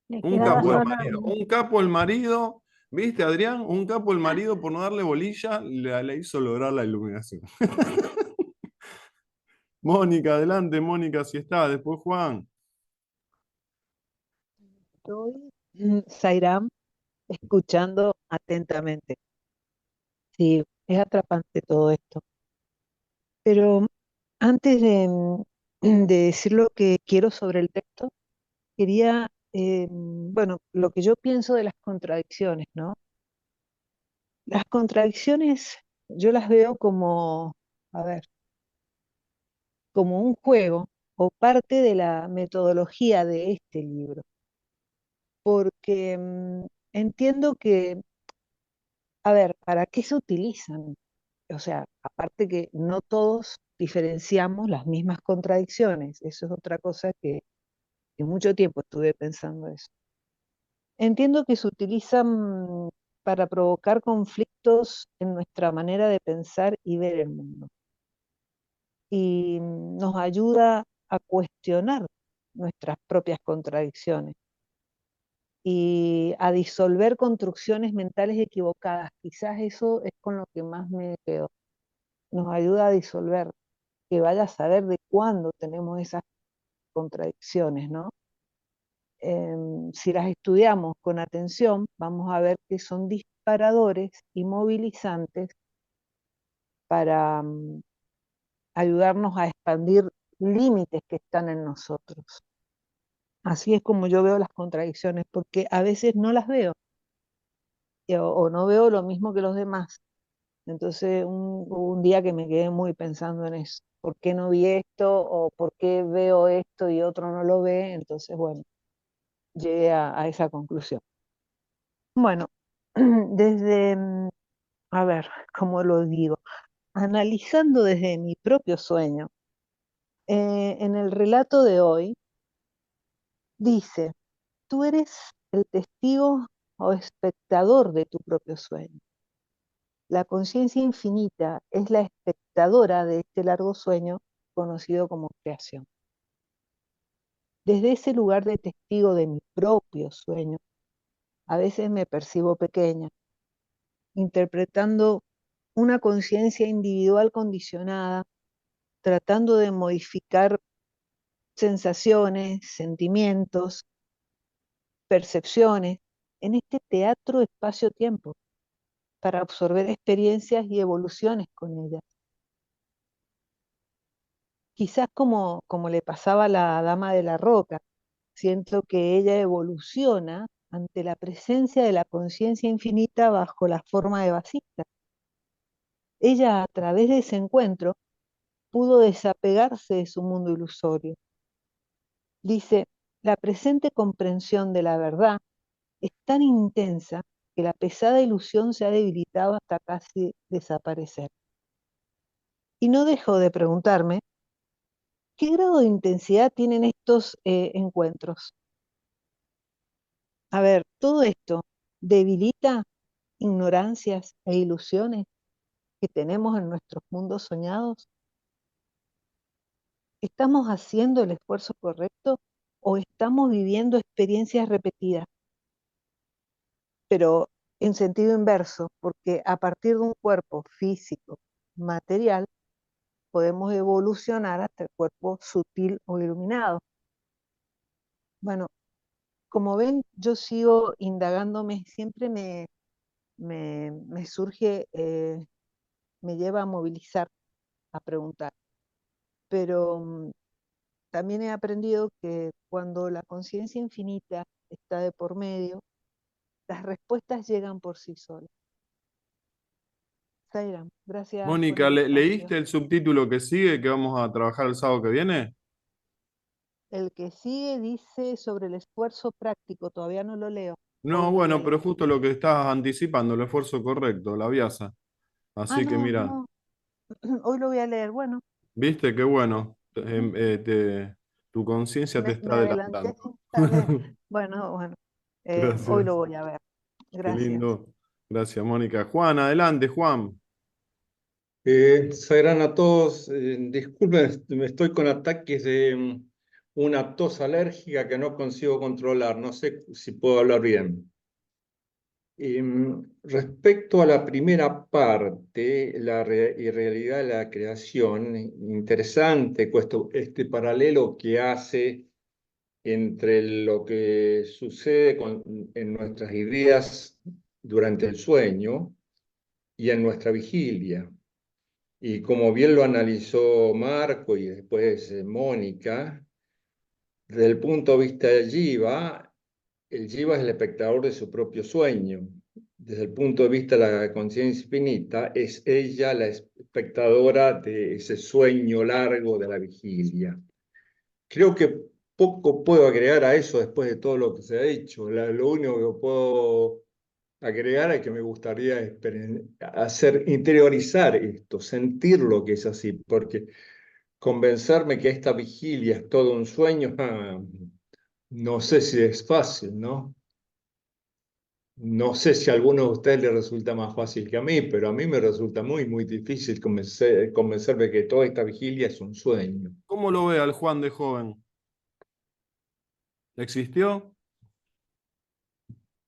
Le Un quedaba capo el solo marido. Un capo el marido. ¿Viste, Adrián? Un capo el marido por no darle bolilla le hizo lograr la iluminación. Mónica, adelante, Mónica, si está. Después Juan. Estoy, Sairam, escuchando atentamente. Sí, es atrapante todo esto. Pero antes de decir lo que quiero sobre el texto, quería, bueno, lo que yo pienso de las contradicciones, ¿no? Las contradicciones yo las veo como, a ver, como un juego o parte de la metodología de este libro, porque entiendo que, a ver, ¿para qué se utilizan? O sea, aparte que no todos diferenciamos las mismas contradicciones, eso es otra cosa que mucho tiempo estuve pensando eso. Entiendo que se utilizan para provocar conflictos en nuestra manera de pensar y ver el mundo. Y nos ayuda a cuestionar nuestras propias contradicciones y a disolver construcciones mentales equivocadas. Quizás eso es con lo que más me quedo. Nos ayuda a disolver, que vaya a saber de cuándo tenemos esas contradicciones, ¿no? Si las estudiamos con atención, vamos a ver que son disparadores y movilizantes para ayudarnos a expandir límites que están en nosotros. Así es como yo veo las contradicciones, porque a veces no las veo o no veo lo mismo que los demás. Entonces hubo un día que me quedé muy pensando en eso. ¿Por qué no vi esto? ¿O por qué veo esto y otro no lo ve? Entonces, bueno, llegué a esa conclusión. Bueno, desde, a ver, ¿cómo lo digo? Analizando desde mi propio sueño, en el relato de hoy dice, tú eres el testigo o espectador de tu propio sueño. La conciencia infinita es la espectadora de este largo sueño conocido como creación. Desde ese lugar de testigo de mi propio sueño, a veces me percibo pequeña, interpretando una conciencia individual condicionada, tratando de modificar sensaciones, sentimientos, percepciones en este teatro espacio-tiempo para absorber experiencias y evoluciones con ellas. Quizás como le pasaba a la Dama de la Roca, siento que ella evoluciona ante la presencia de la conciencia infinita bajo la forma de Basista. Ella, a través de ese encuentro, pudo desapegarse de su mundo ilusorio. Dice, la presente comprensión de la verdad es tan intensa que la pesada ilusión se ha debilitado hasta casi desaparecer. Y no dejo de preguntarme, ¿qué grado de intensidad tienen estos encuentros? A ver, todo esto debilita ignorancias e ilusiones que tenemos en nuestros mundos soñados. ¿Estamos haciendo el esfuerzo correcto o estamos viviendo experiencias repetidas? Pero en sentido inverso, porque a partir de un cuerpo físico, material, podemos evolucionar hasta el cuerpo sutil o iluminado. Bueno, como ven, yo sigo indagándome, siempre me surge, me lleva a movilizar, a preguntar. Pero también he aprendido que cuando la conciencia infinita está de por medio, las respuestas llegan por sí solas. Zairam, gracias por Mónica, el espacio. ¿leíste el subtítulo que sigue que vamos a trabajar el sábado que viene? El que sigue dice sobre el esfuerzo práctico, todavía no lo leo. Hoy No, lo voy a bueno, pero leer. justo lo que estás anticipando, el esfuerzo correcto, la Viasa. Ah, Así que no, mira, no, hoy lo voy a leer. Bueno, viste qué bueno, tu conciencia te me está adelanté. adelantando. Está bien. Bueno, hoy lo Gracias, voy a ver. qué Gracias. lindo. Gracias, Mónica. Juan, adelante, Juan. Sagrán a todos, disculpen, me estoy con ataques de una tos alérgica que no consigo controlar, no sé si puedo hablar bien. Respecto a la primera parte, la irrealidad de la creación, interesante este paralelo que hace entre lo que sucede en nuestras ideas durante el sueño y en nuestra vigilia. Y como bien lo analizó Marco y después Mónica, desde el punto de vista del Jiva, el Jiva es el espectador de su propio sueño. Desde el punto de vista de la conciencia infinita, es ella la espectadora de ese sueño largo de la vigilia. Creo que poco puedo agregar a eso después de todo lo que se ha dicho. Lo único que puedo agregar es que me gustaría interiorizar esto, sentir lo que es así, porque convencerme que esta vigilia es todo un sueño, no sé si es fácil, ¿no? No sé si a alguno de ustedes les resulta más fácil que a mí, pero a mí me resulta muy, muy difícil convencerme que toda esta vigilia es un sueño. ¿Cómo lo ve al Juan de joven? ¿Existió?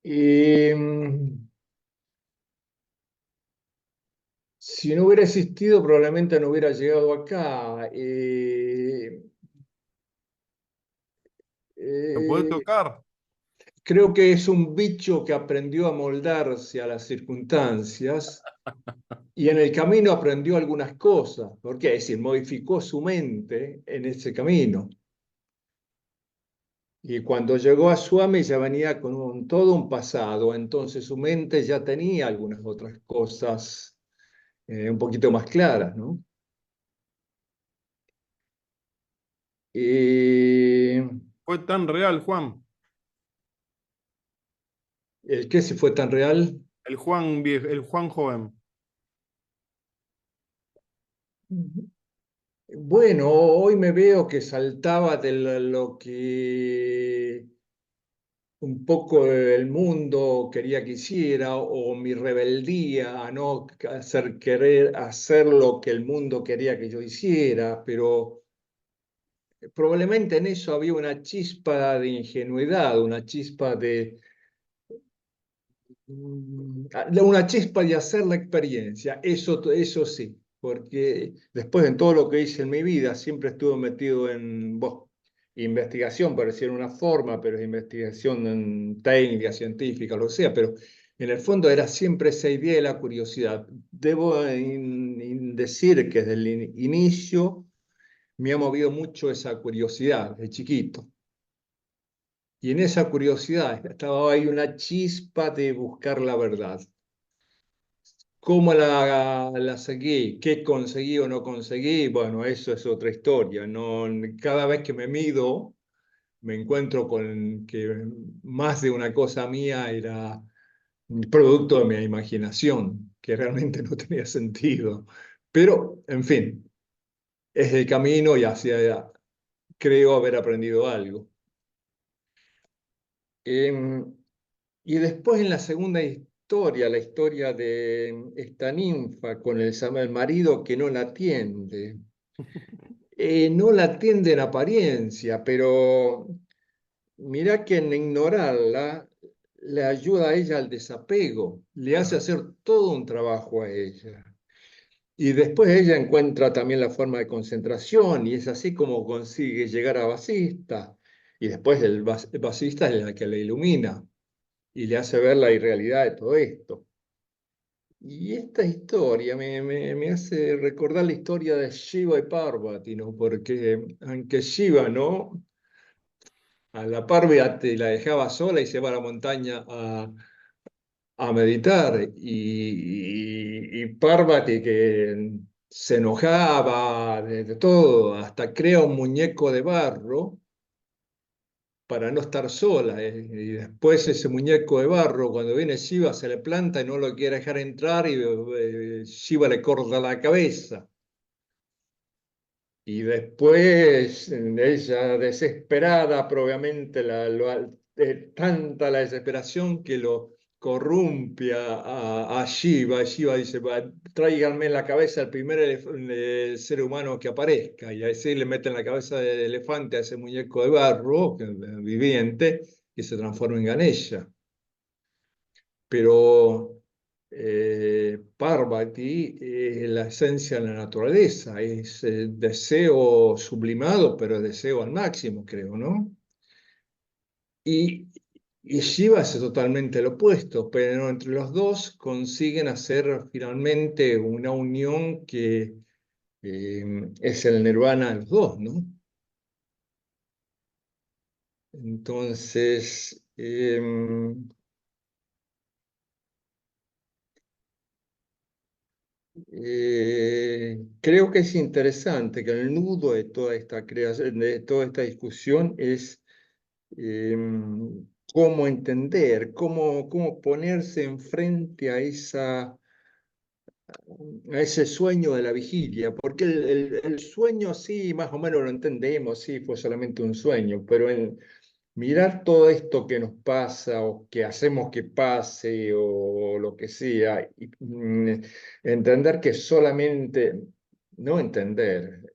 Y si no hubiera existido, probablemente no hubiera llegado acá. ¿Lo puede Eh, tocar? Creo que es un bicho que aprendió a moldarse a las circunstancias y en el camino aprendió algunas cosas, porque es decir, modificó su mente en ese camino. Y cuando llegó a Swami ya venía con todo un pasado, entonces su mente ya tenía algunas otras cosas un poquito más claras, ¿no? Y ¿Fue tan real, Juan? el que si fue tan real. El Juan viejo, el Juan joven. Bueno, hoy me veo que saltaba de lo que un poco el mundo quería que hiciera o mi rebeldía a no querer hacer lo que el mundo quería que yo hiciera, pero probablemente en eso había una chispa de ingenuidad, una chispa una chispa de hacer la experiencia, eso sí, porque después en todo lo que hice en mi vida siempre estuve metido en investigación, pareciera una forma, pero es investigación en técnica, científica, lo que sea, pero en el fondo era siempre esa idea de la curiosidad. Debo decir que desde el inicio me ha movido mucho esa curiosidad de chiquito. Y en esa curiosidad estaba ahí una chispa de buscar la verdad. ¿Cómo la seguí? ¿Qué conseguí o no conseguí? Bueno, eso es otra historia. No, cada vez que me mido, me encuentro con que más de una cosa mía era producto de mi imaginación, que realmente no tenía sentido. Pero, en fin, es el camino y creo haber aprendido algo. Y después en la segunda historia, la historia de esta ninfa con el marido que no la atiende. No la atiende en apariencia, pero mirá que en ignorarla le ayuda a ella al desapego, le hace hacer todo un trabajo a ella. Y después ella encuentra también la forma de concentración y es así como consigue llegar a Basista. Y después el Basista es el que le ilumina y le hace ver la irrealidad de todo esto. Y esta historia me hace recordar la historia de Shiva y Parvati, ¿no? Porque aunque Shiva, ¿no? A la Parvati la dejaba sola y se va a la montaña a meditar. Y Parvati que se enojaba de todo, hasta crea un muñeco de barro para no estar sola. Y después ese muñeco de barro, cuando viene Shiva, se le planta y no lo quiere dejar entrar y Shiva le corta la cabeza. Y después ella desesperada, probablemente tanta la desesperación que lo corrompe a Shiva. Shiva dice, tráiganme en la cabeza el primer ser humano que aparezca. Y así le meten la cabeza del elefante a ese muñeco de barro viviente que se transforma en Ganesha. Pero Parvati es la esencia de la naturaleza, es deseo sublimado, pero deseo al máximo, creo, ¿no? Y, y Shiva es totalmente lo opuesto, pero entre los dos consiguen hacer finalmente una unión que es el nirvana de los dos, ¿no? Entonces, creo que es interesante que el nudo de toda esta creación, de toda esta discusión es cómo entender, cómo ponerse enfrente a ese sueño de la vigilia, porque el sueño sí, más o menos lo entendemos, sí, fue solamente un sueño, pero mirar todo esto que nos pasa o que hacemos que pase o lo que sea, y, entender que solamente, no entender,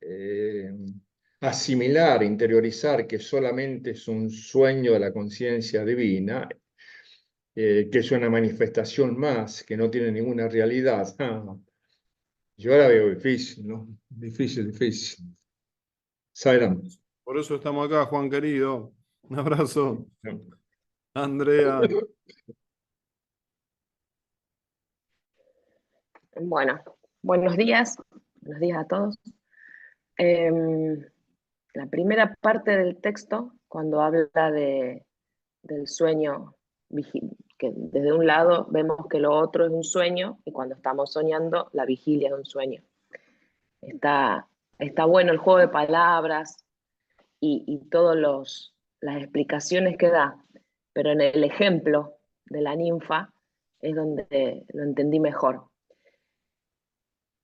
asimilar, interiorizar que solamente es un sueño de la conciencia divina, que es una manifestación más, que no tiene ninguna realidad. Yo la veo difícil, ¿no? Difícil, difícil. Sairam. Por eso estamos acá, Juan querido. Un abrazo. Andrea. Bueno, buenos días a todos. La primera parte del texto, cuando habla del sueño, que desde un lado vemos que lo otro es un sueño, y cuando estamos soñando, la vigilia es un sueño. Está bueno el juego de palabras y todas las explicaciones que da, pero en el ejemplo de la ninfa es donde lo entendí mejor.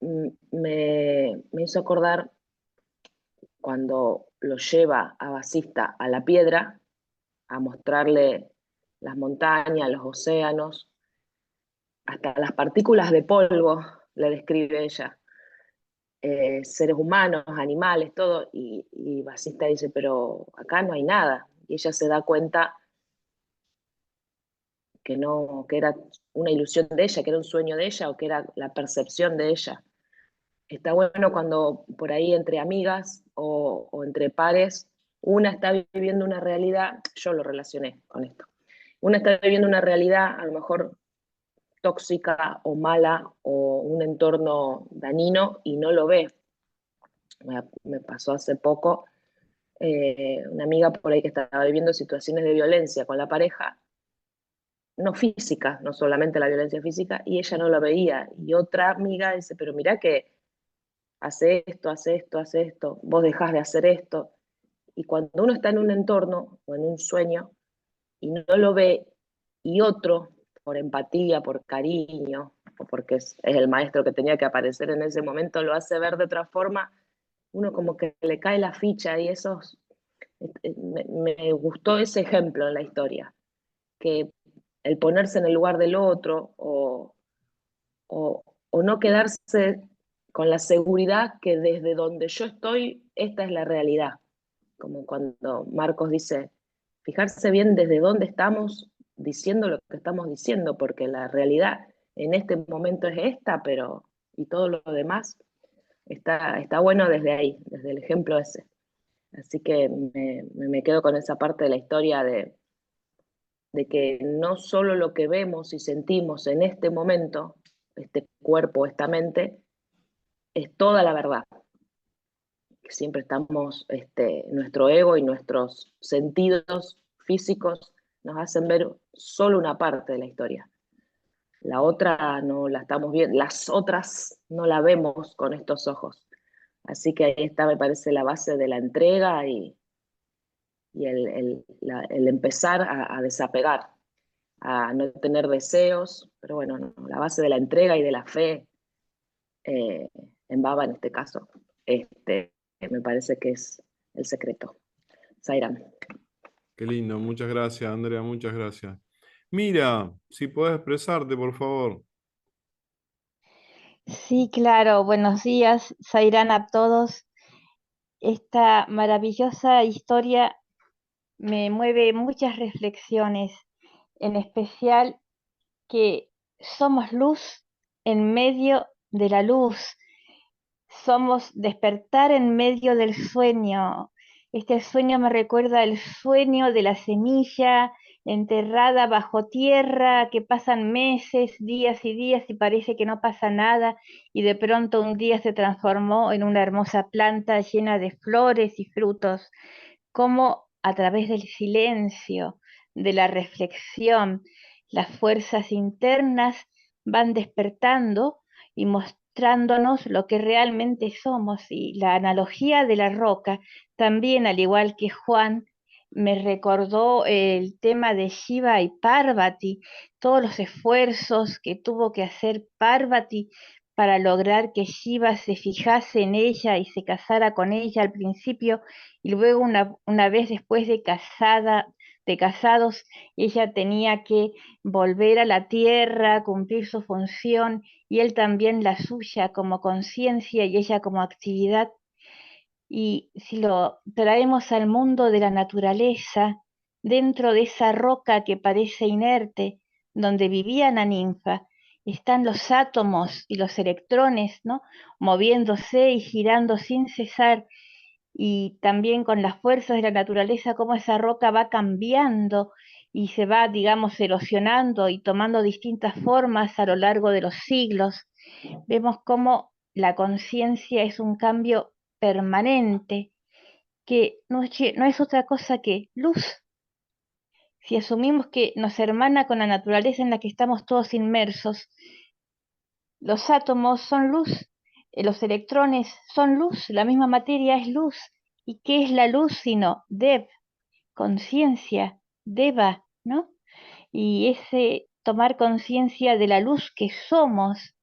Me hizo acordar cuando lo lleva a Basista a la piedra, a mostrarle las montañas, los océanos, hasta las partículas de polvo, le describe ella, seres humanos, animales, todo, y Basista dice, pero acá no hay nada, y ella se da cuenta que no, que era una ilusión de ella, que era un sueño de ella, o que era la percepción de ella. Está bueno cuando por ahí entre amigas o entre pares, una está viviendo una realidad, yo lo relacioné con esto, una está viviendo una realidad a lo mejor tóxica o mala o un entorno dañino y no lo ve. Me pasó hace poco una amiga por ahí que estaba viviendo situaciones de violencia con la pareja, no física, no solamente la violencia física, y ella no lo veía. Y otra amiga dice, pero mirá que hace esto, vos dejás de hacer esto. Y cuando uno está en un entorno o en un sueño y no lo ve, y otro, por empatía, por cariño, o porque es el maestro que tenía que aparecer en ese momento, lo hace ver de otra forma, uno como que le cae la ficha y me gustó ese ejemplo en la historia, que el ponerse en el lugar del otro o no quedarse con la seguridad que desde donde yo estoy, esta es la realidad. Como cuando Marcos dice, fijarse bien desde dónde estamos diciendo lo que estamos diciendo, porque la realidad en este momento es esta, pero y todo lo demás está bueno desde ahí, desde el ejemplo ese. Así que me quedo con esa parte de la historia de que no solo lo que vemos y sentimos en este momento, este cuerpo, esta mente, es toda la verdad. Siempre estamos, nuestro ego y nuestros sentidos físicos nos hacen ver solo una parte de la historia. La otra no la estamos viendo, las otras no la vemos con estos ojos. Así que ahí está, me parece, la base de la entrega y el empezar a desapegar, a no tener deseos, pero bueno, no, la base de la entrega y de la fe en Baba en este caso, me parece que es el secreto. Zairam. Qué lindo, muchas gracias, Andrea, muchas gracias. Mira, si podés expresarte, por favor. Sí, claro, buenos días, Zairán, a todos. Esta maravillosa historia me mueve muchas reflexiones, en especial que somos luz en medio de la luz, somos despertar en medio del sueño. Este sueño me recuerda el sueño de la semilla enterrada bajo tierra, que pasan meses, días y días y parece que no pasa nada, y de pronto un día se transformó en una hermosa planta llena de flores y frutos. Como a través del silencio, de la reflexión, las fuerzas internas van despertando y mostrándonos lo que realmente somos. Y la analogía de la roca, también al igual que Juan, me recordó el tema de Shiva y Parvati, todos los esfuerzos que tuvo que hacer Parvati para lograr que Shiva se fijase en ella y se casara con ella al principio, y luego una vez después de casados, ella tenía que volver a la tierra, cumplir su función, y él también la suya como conciencia y ella como actividad. Y si lo traemos al mundo de la naturaleza, dentro de esa roca que parece inerte, donde vivía la ninfa, están los átomos y los electrones, ¿no? Moviéndose y girando sin cesar, y también con las fuerzas de la naturaleza, cómo esa roca va cambiando y se va, digamos, erosionando y tomando distintas formas a lo largo de los siglos. Vemos cómo la conciencia es un cambio permanente, que no es otra cosa que luz. Si asumimos que nos hermana con la naturaleza en la que estamos todos inmersos, los átomos son luz, los electrones son luz, la misma materia es luz. ¿Y qué es la luz sino Dev, conciencia, Deva, ¿no? Y ese tomar conciencia de la luz que somos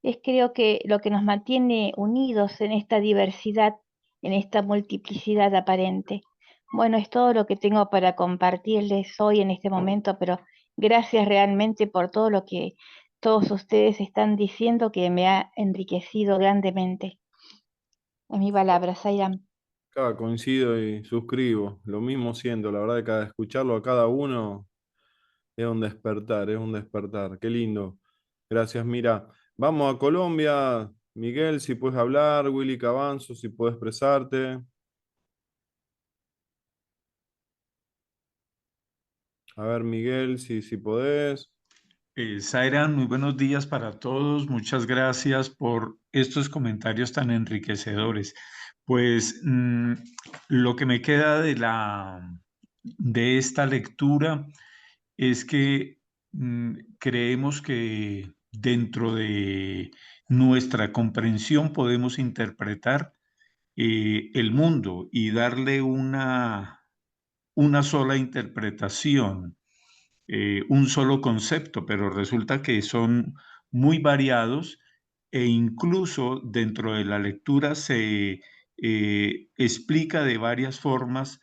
es, creo, que lo que nos mantiene unidos en esta diversidad, en esta multiplicidad aparente. Bueno, es todo lo que tengo para compartirles hoy en este momento, pero gracias realmente por todo lo que todos ustedes están diciendo, que me ha enriquecido grandemente. Es mi palabra, Sayram. Coincido y suscribo. Lo mismo siento, la verdad que cada escucharlo a cada uno es un despertar, es un despertar. Qué lindo. Gracias, mira. Vamos a Colombia. Miguel, si puedes hablar. Willy Cabanzo, si puedes expresarte. A ver, Miguel, si podés. Zaira, muy buenos días para todos. Muchas gracias por estos comentarios tan enriquecedores. Pues lo que me queda de esta lectura es que creemos que dentro de nuestra comprensión podemos interpretar el mundo y darle una sola interpretación, un solo concepto, pero resulta que son muy variados, e incluso dentro de la lectura se explica de varias formas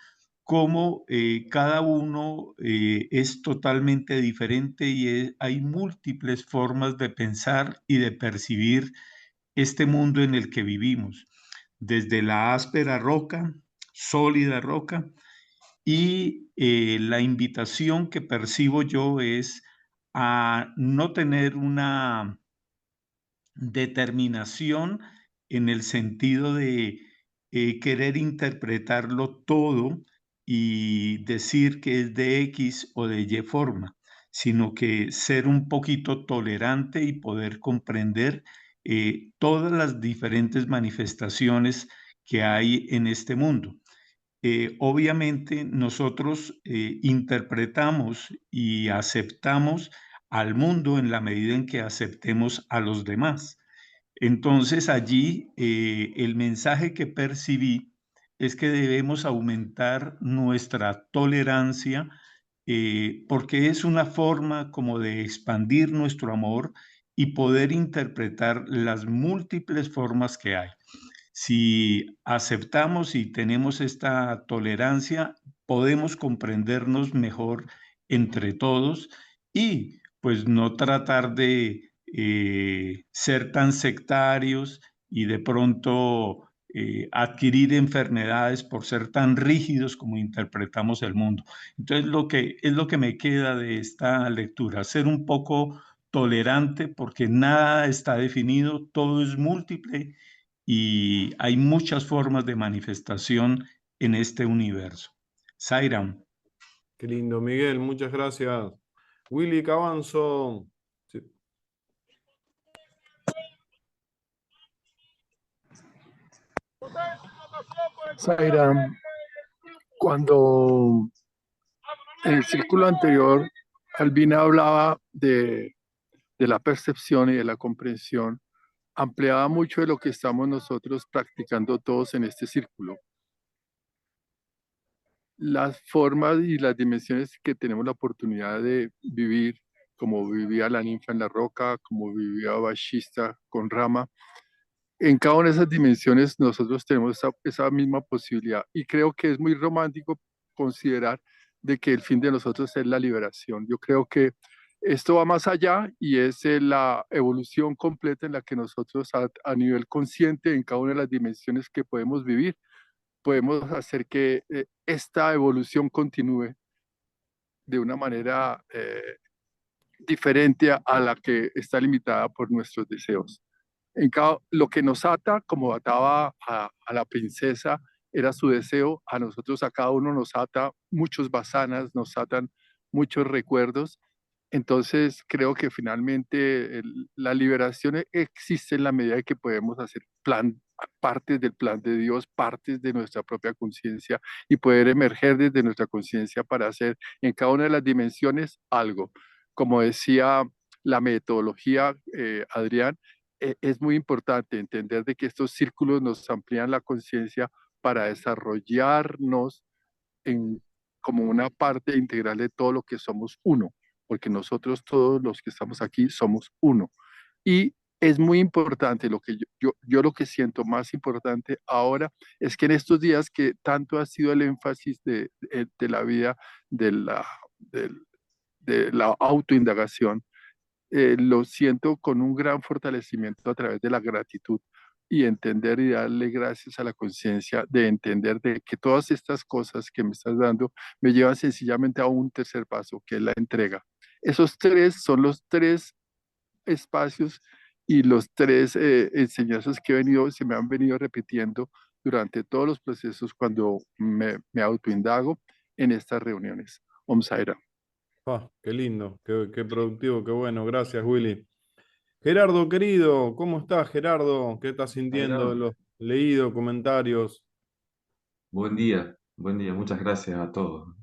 cómo cada uno es totalmente diferente y hay múltiples formas de pensar y de percibir este mundo en el que vivimos, desde la áspera roca, sólida roca, y la invitación que percibo yo es a no tener una determinación en el sentido de querer interpretarlo todo y decir que es de X o de Y forma, sino que ser un poquito tolerante y poder comprender todas las diferentes manifestaciones que hay en este mundo. Obviamente nosotros interpretamos y aceptamos al mundo en la medida en que aceptemos a los demás. Entonces allí el mensaje que percibí es que debemos aumentar nuestra tolerancia porque es una forma como de expandir nuestro amor y poder interpretar las múltiples formas que hay. Si aceptamos y tenemos esta tolerancia, podemos comprendernos mejor entre todos y pues no tratar de ser tan sectarios y de pronto adquirir enfermedades por ser tan rígidos como interpretamos el mundo. Entonces, es lo que me queda de esta lectura, ser un poco tolerante porque nada está definido, todo es múltiple y hay muchas formas de manifestación en este universo. Sairam. Qué lindo, Miguel, muchas gracias. Willy Cabanzo. Sí. Sairam, cuando en el círculo anterior Albina hablaba de la percepción y de la comprensión, ampliaba mucho de lo que estamos nosotros practicando todos en este círculo. Las formas y las dimensiones que tenemos la oportunidad de vivir, como vivía la ninfa en la roca, como vivía Vashista con Rama, en cada una de esas dimensiones nosotros tenemos esa misma posibilidad. Y creo que es muy romántico considerar de que el fin de nosotros es la liberación. Yo creo que esto va más allá y es la evolución completa en la que nosotros a nivel consciente en cada una de las dimensiones que podemos vivir, podemos hacer que esta evolución continúe de una manera diferente a la que está limitada por nuestros deseos. Lo que nos ata, como ataba a la princesa, era su deseo. A nosotros, a cada uno nos ata muchos basanas, nos atan muchos recuerdos. Entonces, creo que finalmente la liberación existe en la medida de que podemos hacer partes del plan de Dios, partes de nuestra propia conciencia y poder emerger desde nuestra conciencia para hacer en cada una de las dimensiones algo. Como decía la metodología, Adrián, es muy importante entender de que estos círculos nos amplían la conciencia para desarrollarnos como una parte integral de todo lo que somos uno, porque nosotros todos los que estamos aquí somos uno. Y es muy importante, lo que yo lo que siento más importante ahora es que en estos días que tanto ha sido el énfasis de la vida, de la autoindagación, lo siento con un gran fortalecimiento a través de la gratitud y entender y darle gracias a la conciencia de entender de que todas estas cosas que me estás dando me llevan sencillamente a un tercer paso, que es la entrega. Esos tres son los tres espacios y los tres enseñanzas que se me han venido repitiendo durante todos los procesos cuando me autoindago en estas reuniones. Om Saira. Qué lindo, qué productivo, qué bueno. Gracias, Willy. Gerardo, querido, ¿cómo estás, Gerardo? ¿Qué estás sintiendo de los leídos, comentarios? Buen día, muchas gracias a todos.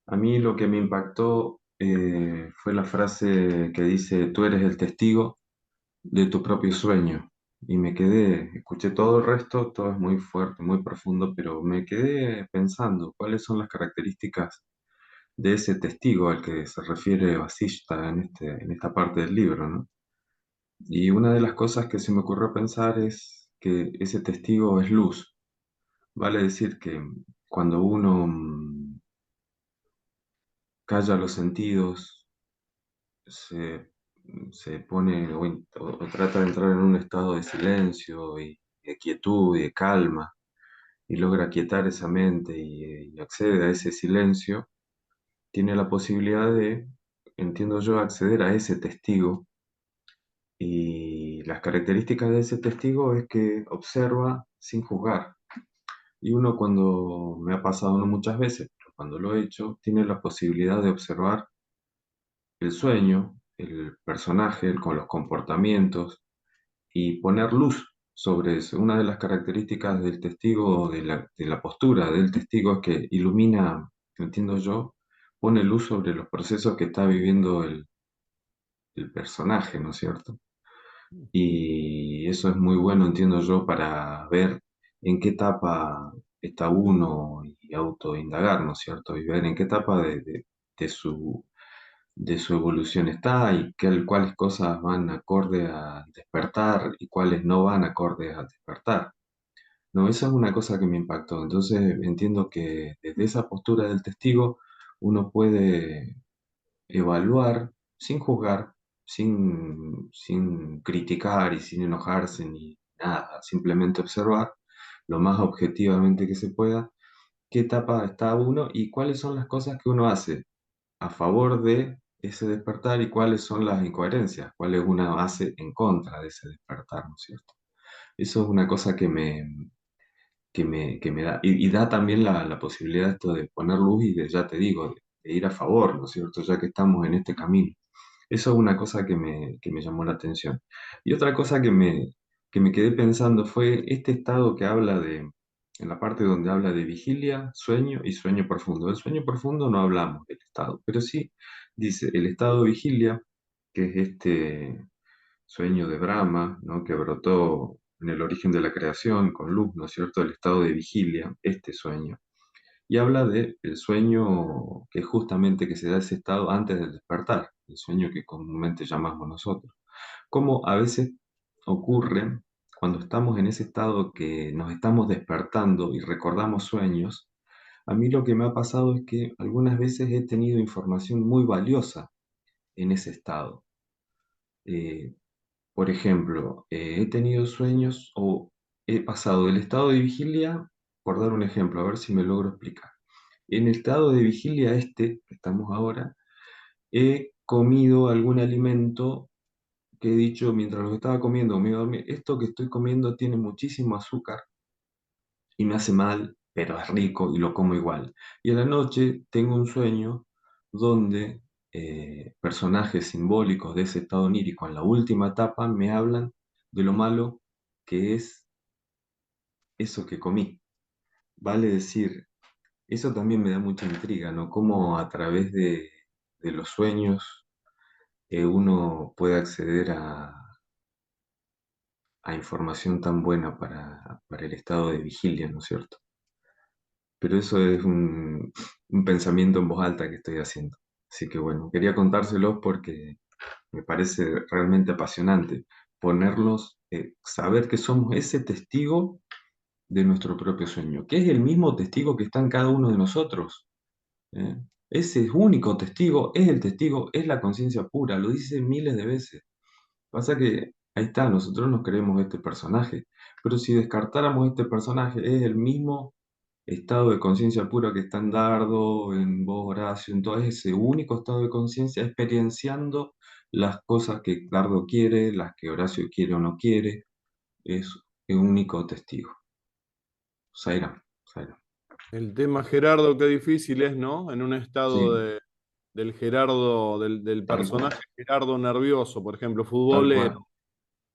A mí lo que me impactó fue la frase que dice, tú eres el testigo de tu propio sueño. Y me quedé, escuché todo el resto, todo es muy fuerte, muy profundo, pero me quedé pensando cuáles son las características de ese testigo al que se refiere Vasishta en esta parte del libro, ¿no? Y una de las cosas que se me ocurrió pensar es que ese testigo es luz. Vale decir que cuando uno calla los sentidos, se pone o trata de entrar en un estado de silencio y de quietud y de calma y logra quietar esa mente y accede a ese silencio, tiene la posibilidad de, entiendo yo, acceder a ese testigo. Y las características de ese testigo es que observa sin juzgar. Y uno cuando me ha pasado, no muchas veces, pero cuando lo he hecho, tiene la posibilidad de observar el sueño, el personaje, con los comportamientos y poner luz sobre eso. Una de las características del testigo, de la postura del testigo es que ilumina, entiendo yo, pone luz sobre los procesos que está viviendo el personaje, ¿no es cierto? Y eso es muy bueno, entiendo yo, para ver en qué etapa está uno y autoindagar, ¿no es cierto? Y ver en qué etapa de su evolución está y cuáles cosas van acorde al despertar y cuáles no van acorde al despertar. No, esa es una cosa que me impactó. Entonces entiendo que desde esa postura del testigo uno puede evaluar sin juzgar, sin criticar y sin enojarse ni nada, simplemente observar lo más objetivamente que se pueda qué etapa está uno y cuáles son las cosas que uno hace a favor de ese despertar y cuáles son las incoherencias, cuáles uno hace en contra de ese despertar, ¿no es cierto? Eso es una cosa que me da, y da también la posibilidad esto de poner luz y de, ya te digo, de ir a favor, ¿no es cierto? Ya que estamos en este camino. Eso es una cosa que me llamó la atención. Y otra cosa que me quedé pensando fue este estado que habla en la parte donde habla de vigilia, sueño y sueño profundo. Del sueño profundo no hablamos del estado, pero sí dice el estado de vigilia, que es este sueño de Brahma, ¿no? Que brotó en el origen de la creación con luz, ¿no es cierto? El estado de vigilia, este sueño. Y habla del sueño que justamente que se da ese estado antes del despertar, el sueño que comúnmente llamamos nosotros. Como a veces ocurre cuando estamos en ese estado que nos estamos despertando y recordamos sueños, a mí lo que me ha pasado es que algunas veces he tenido información muy valiosa en ese estado. Eh, por ejemplo, he tenido sueños o he pasado del estado de vigilia, por dar un ejemplo, a ver si me logro explicar. En el estado de vigilia que estamos ahora, he comido algún alimento que he dicho mientras lo estaba comiendo, me iba a dormir, esto que estoy comiendo tiene muchísimo azúcar y me hace mal, pero es rico y lo como igual. Y a la noche tengo un sueño donde personajes simbólicos de ese estado onírico en la última etapa me hablan de lo malo que es eso que comí. Vale decir, eso también me da mucha intriga, ¿no? Cómo a través de los sueños uno puede acceder a información tan buena para el estado de vigilia, ¿no es cierto? Pero eso es un pensamiento en voz alta que estoy haciendo. Así que bueno, quería contárselos porque me parece realmente apasionante ponerlos, saber que somos ese testigo de nuestro propio sueño, que es el mismo testigo que está en cada uno de nosotros. ¿Eh? Ese único testigo es el testigo, es la conciencia pura, lo dice miles de veces. Pasa que ahí está, nosotros nos creemos este personaje, pero si descartáramos este personaje, es el mismo estado de conciencia pura que está en Dardo, en vos, Horacio, en todo ese único estado de conciencia, experienciando las cosas que Dardo quiere, las que Horacio quiere o no quiere, es el único testigo. Zaira. El tema, Gerardo, qué difícil es, ¿no? En un estado Sí, del Gerardo, del tal cual, personaje Gerardo nervioso, por ejemplo, tal futbolero,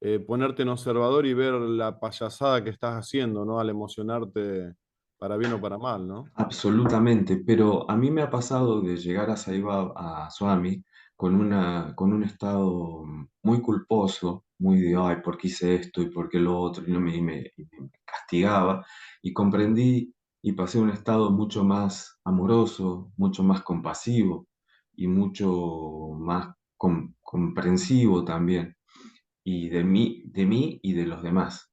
cual. ponerte en observador y ver la payasada que estás haciendo, ¿no? Al emocionarte para bien o para mal, ¿no? Absolutamente, pero a mí me ha pasado de llegar a Saiba, a Swami, con un estado muy culposo, muy de, ay, ¿por qué hice esto y por qué lo otro? Y me castigaba, y comprendí y pasé a un estado mucho más amoroso, mucho más compasivo y mucho más comprensivo también, y de mí y de los demás.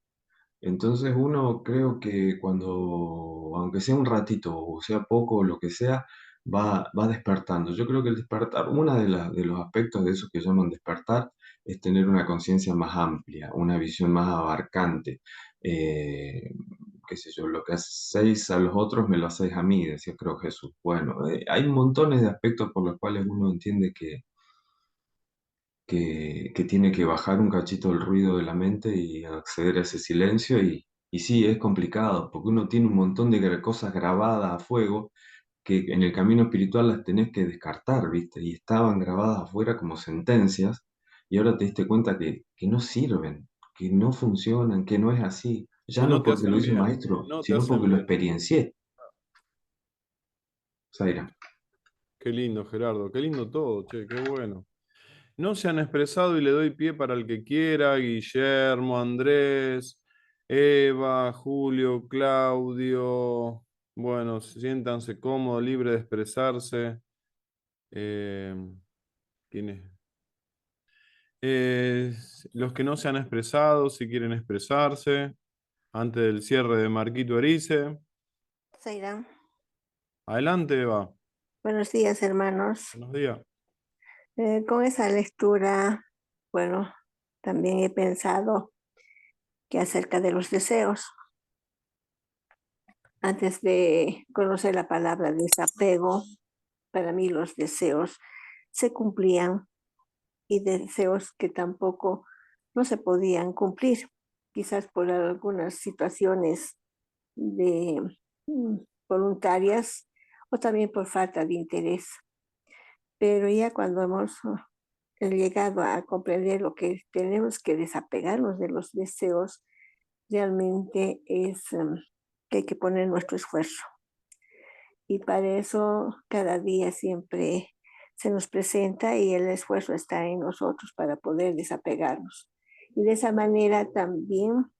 Entonces uno creo que cuando, aunque sea un ratito o sea poco o lo que sea, va despertando. Yo creo que el despertar, uno de los aspectos de eso que llaman despertar, es tener una conciencia más amplia, una visión más abarcante. Qué sé yo, lo que hacéis a los otros me lo hacéis a mí, decía creo Jesús. Bueno, hay montones de aspectos por los cuales uno entiende que tiene que bajar un cachito el ruido de la mente y acceder a ese silencio. Y sí, es complicado, porque uno tiene un montón de cosas grabadas a fuego que en el camino espiritual las tenés que descartar, ¿viste? Y estaban grabadas afuera como sentencias, y ahora te diste cuenta que no sirven, que no funcionan, que no es así. Ya Y no no te porque lo hacen hizo un bien, maestro, no te sino porque hacen lo bien. experiencié. Zaira. Qué lindo, Gerardo, qué lindo todo, che, qué bueno. No se han expresado y le doy pie para el que quiera, Guillermo, Andrés, Eva, Julio, Claudio. Bueno, siéntanse cómodos, libres de expresarse. Eh, ¿Quiénes? Los que no se han expresado, si quieren expresarse, antes del cierre de Marquito Erice. Zairán, Adelante, Eva. buenos días, hermanos. Buenos días. Con esa lectura, bueno, también he pensado que acerca de los deseos, antes de conocer la palabra desapego, para mí los deseos se cumplían y deseos que tampoco no se podían cumplir, quizás por algunas situaciones de voluntarias o también por falta de interés. Pero ya cuando hemos llegado a comprender lo que tenemos que desapegarnos de los deseos, realmente es que hay que poner nuestro esfuerzo. Y para eso cada día siempre se nos presenta y el esfuerzo está en nosotros para poder desapegarnos. Y de esa manera también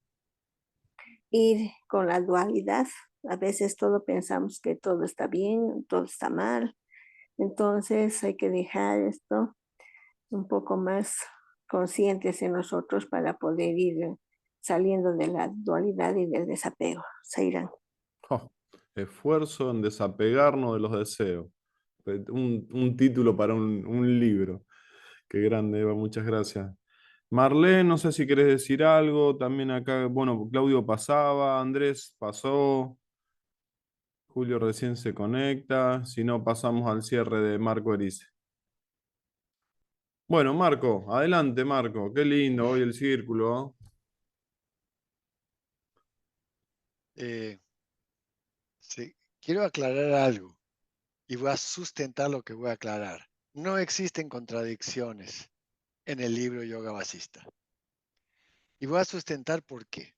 ir con la dualidad. A veces todo pensamos que todo está bien, todo está mal. Entonces hay que dejar esto un poco más conscientes en nosotros para poder ir saliendo de la dualidad y del desapego. Zairán. Oh, esfuerzo en desapegarnos de los deseos. Un título para un libro. Qué grande, Eva, muchas gracias. Marlene, no sé si querés decir algo. También acá, bueno, Claudio pasaba, Andrés pasó, Julio recién se conecta. Si no, pasamos al cierre de Marco Erice. Bueno, Marco, adelante, Marco. Qué lindo hoy el círculo. Sí, quiero aclarar algo y voy a sustentar lo que voy a aclarar. No existen contradicciones en el libro Yoga Vasista. Y voy a sustentar por qué.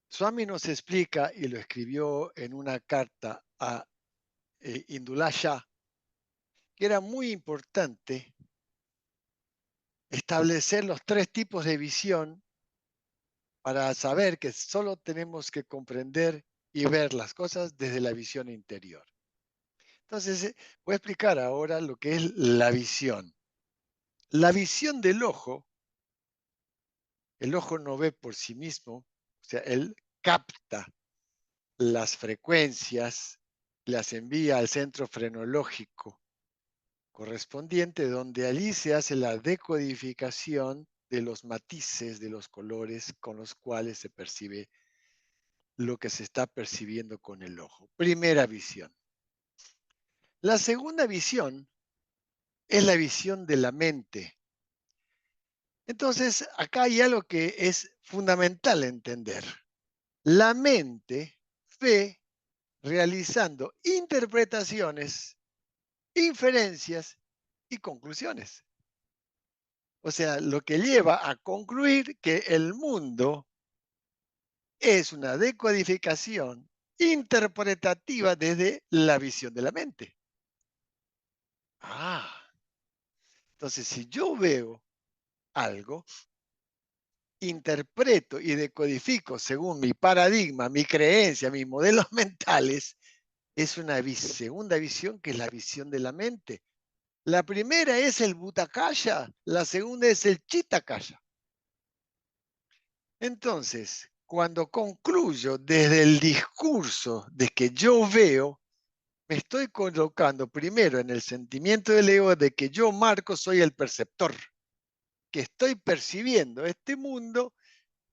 Swami nos explica, y lo escribió en una carta a Indula Shah, que era muy importante establecer los 3 tipos de visión para saber que solo tenemos que comprender y ver las cosas desde la visión interior. Entonces, voy a explicar ahora lo que es la visión. La visión del ojo, el ojo no ve por sí mismo, o sea, él capta las frecuencias, las envía al centro frenológico correspondiente, donde allí se hace la decodificación de los matices de los colores con los cuales se percibe lo que se está percibiendo con el ojo. Primera visión. La segunda visión es la visión de la mente. Entonces, acá hay algo que es fundamental entender. La mente ve realizando interpretaciones, inferencias y conclusiones. O sea, lo que lleva a concluir que el mundo es una decodificación interpretativa desde la visión de la mente. Entonces si yo veo algo, interpreto y decodifico según mi paradigma, mi creencia, mis modelos mentales, es una segunda visión que es la visión de la mente. La primera es el Bhutakaya, la segunda es el Chitakaya. Entonces, cuando concluyo desde el discurso de que yo veo, me estoy colocando primero en el sentimiento del ego de que yo, Marco, soy el perceptor, que estoy percibiendo este mundo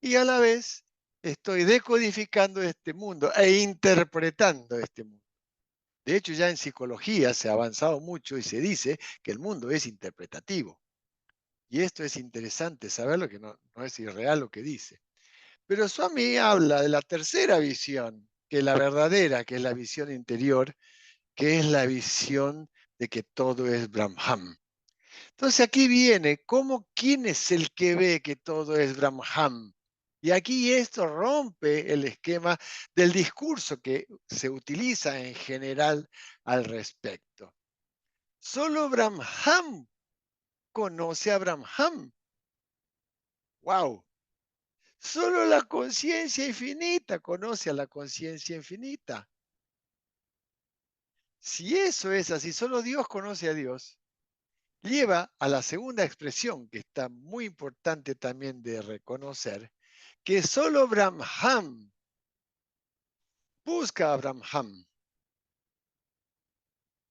y a la vez estoy decodificando este mundo e interpretando este mundo. De hecho, ya en psicología se ha avanzado mucho y se dice que el mundo es interpretativo. Y esto es interesante saberlo, que no es irreal lo que dice. Pero Swami habla de la tercera visión, que es la verdadera, que es la visión interior, que es la visión de que todo es Brahman. Entonces aquí viene quién es el que ve que todo es Brahman. Y aquí esto rompe el esquema del discurso que se utiliza en general al respecto. Solo Brahman conoce a Brahman. ¡Wow! Solo la conciencia infinita conoce a la conciencia infinita. Si eso es así, solo Dios conoce a Dios, lleva a la segunda expresión, que está muy importante también de reconocer, que solo Brahman busca a Brahman.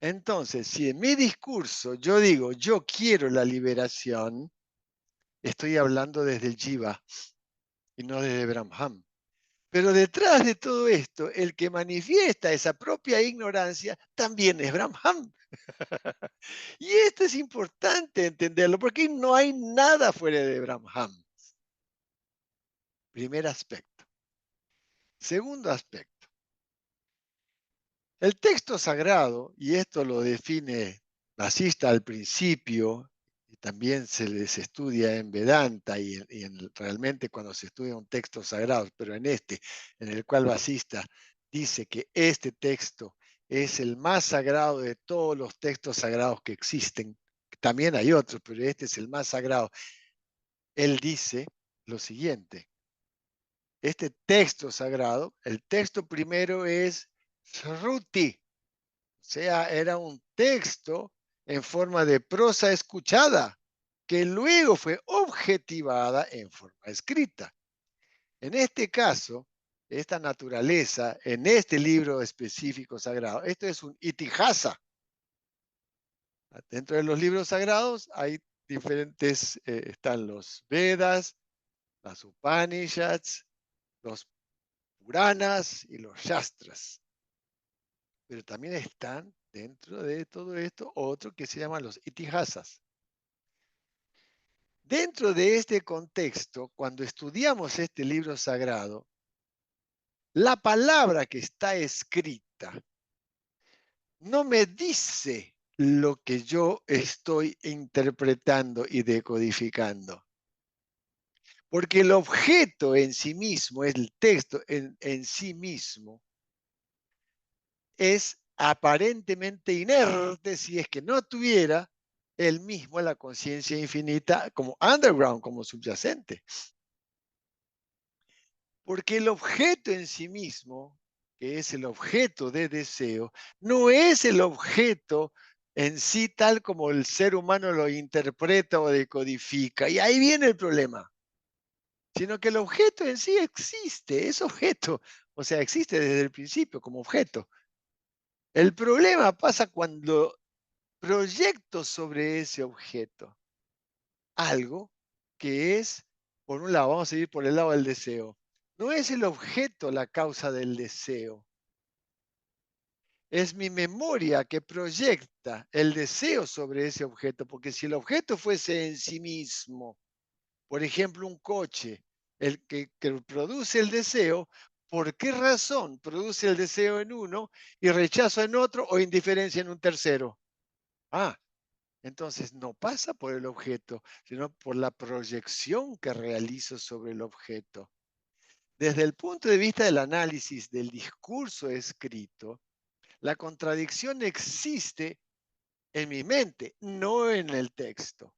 Entonces, si en mi discurso yo digo, yo quiero la liberación, estoy hablando desde el Jiva y no desde Brahman. Pero detrás de todo esto, el que manifiesta esa propia ignorancia también es Brahman. Y esto es importante entenderlo, porque no hay nada fuera de Brahman. Primer aspecto. Segundo aspecto. El texto sagrado, y esto lo define Vasista al principio, y también se les estudia en Vedanta y realmente cuando se estudia un texto sagrado, pero en el cual Vasista dice que este texto es el más sagrado de todos los textos sagrados que existen. También hay otros, pero este es el más sagrado. Él dice lo siguiente. Este texto sagrado, el texto primero es Shruti, o sea, era un texto en forma de prosa escuchada, que luego fue objetivada en forma escrita. En este caso, esta naturaleza, en este libro específico sagrado, esto es un itihasa. Dentro de los libros sagrados hay diferentes, están los Vedas, las Upanishads, los Puranas y los Shastras. Pero también están dentro de todo esto otros que se llaman los itihasas. Dentro de este contexto, cuando estudiamos este libro sagrado, la palabra que está escrita no me dice lo que yo estoy interpretando y decodificando. Porque el objeto en sí mismo, el texto en sí mismo, es aparentemente inerte si es que no tuviera él mismo la conciencia infinita como underground, como subyacente. Porque el objeto en sí mismo, que es el objeto de deseo, no es el objeto en sí tal como el ser humano lo interpreta o decodifica. Y ahí viene el problema. Sino que el objeto en sí existe, es objeto. O sea, existe desde el principio como objeto. El problema pasa cuando proyecto sobre ese objeto algo que es, por un lado, vamos a ir por el lado del deseo. No es el objeto la causa del deseo. Es mi memoria que proyecta el deseo sobre ese objeto, porque si el objeto fuese en sí mismo, por ejemplo, un coche, el que produce el deseo, ¿por qué razón produce el deseo en uno y rechazo en otro o indiferencia en un tercero? Entonces no pasa por el objeto, sino por la proyección que realizo sobre el objeto. Desde el punto de vista del análisis del discurso escrito, la contradicción existe en mi mente, no en el texto.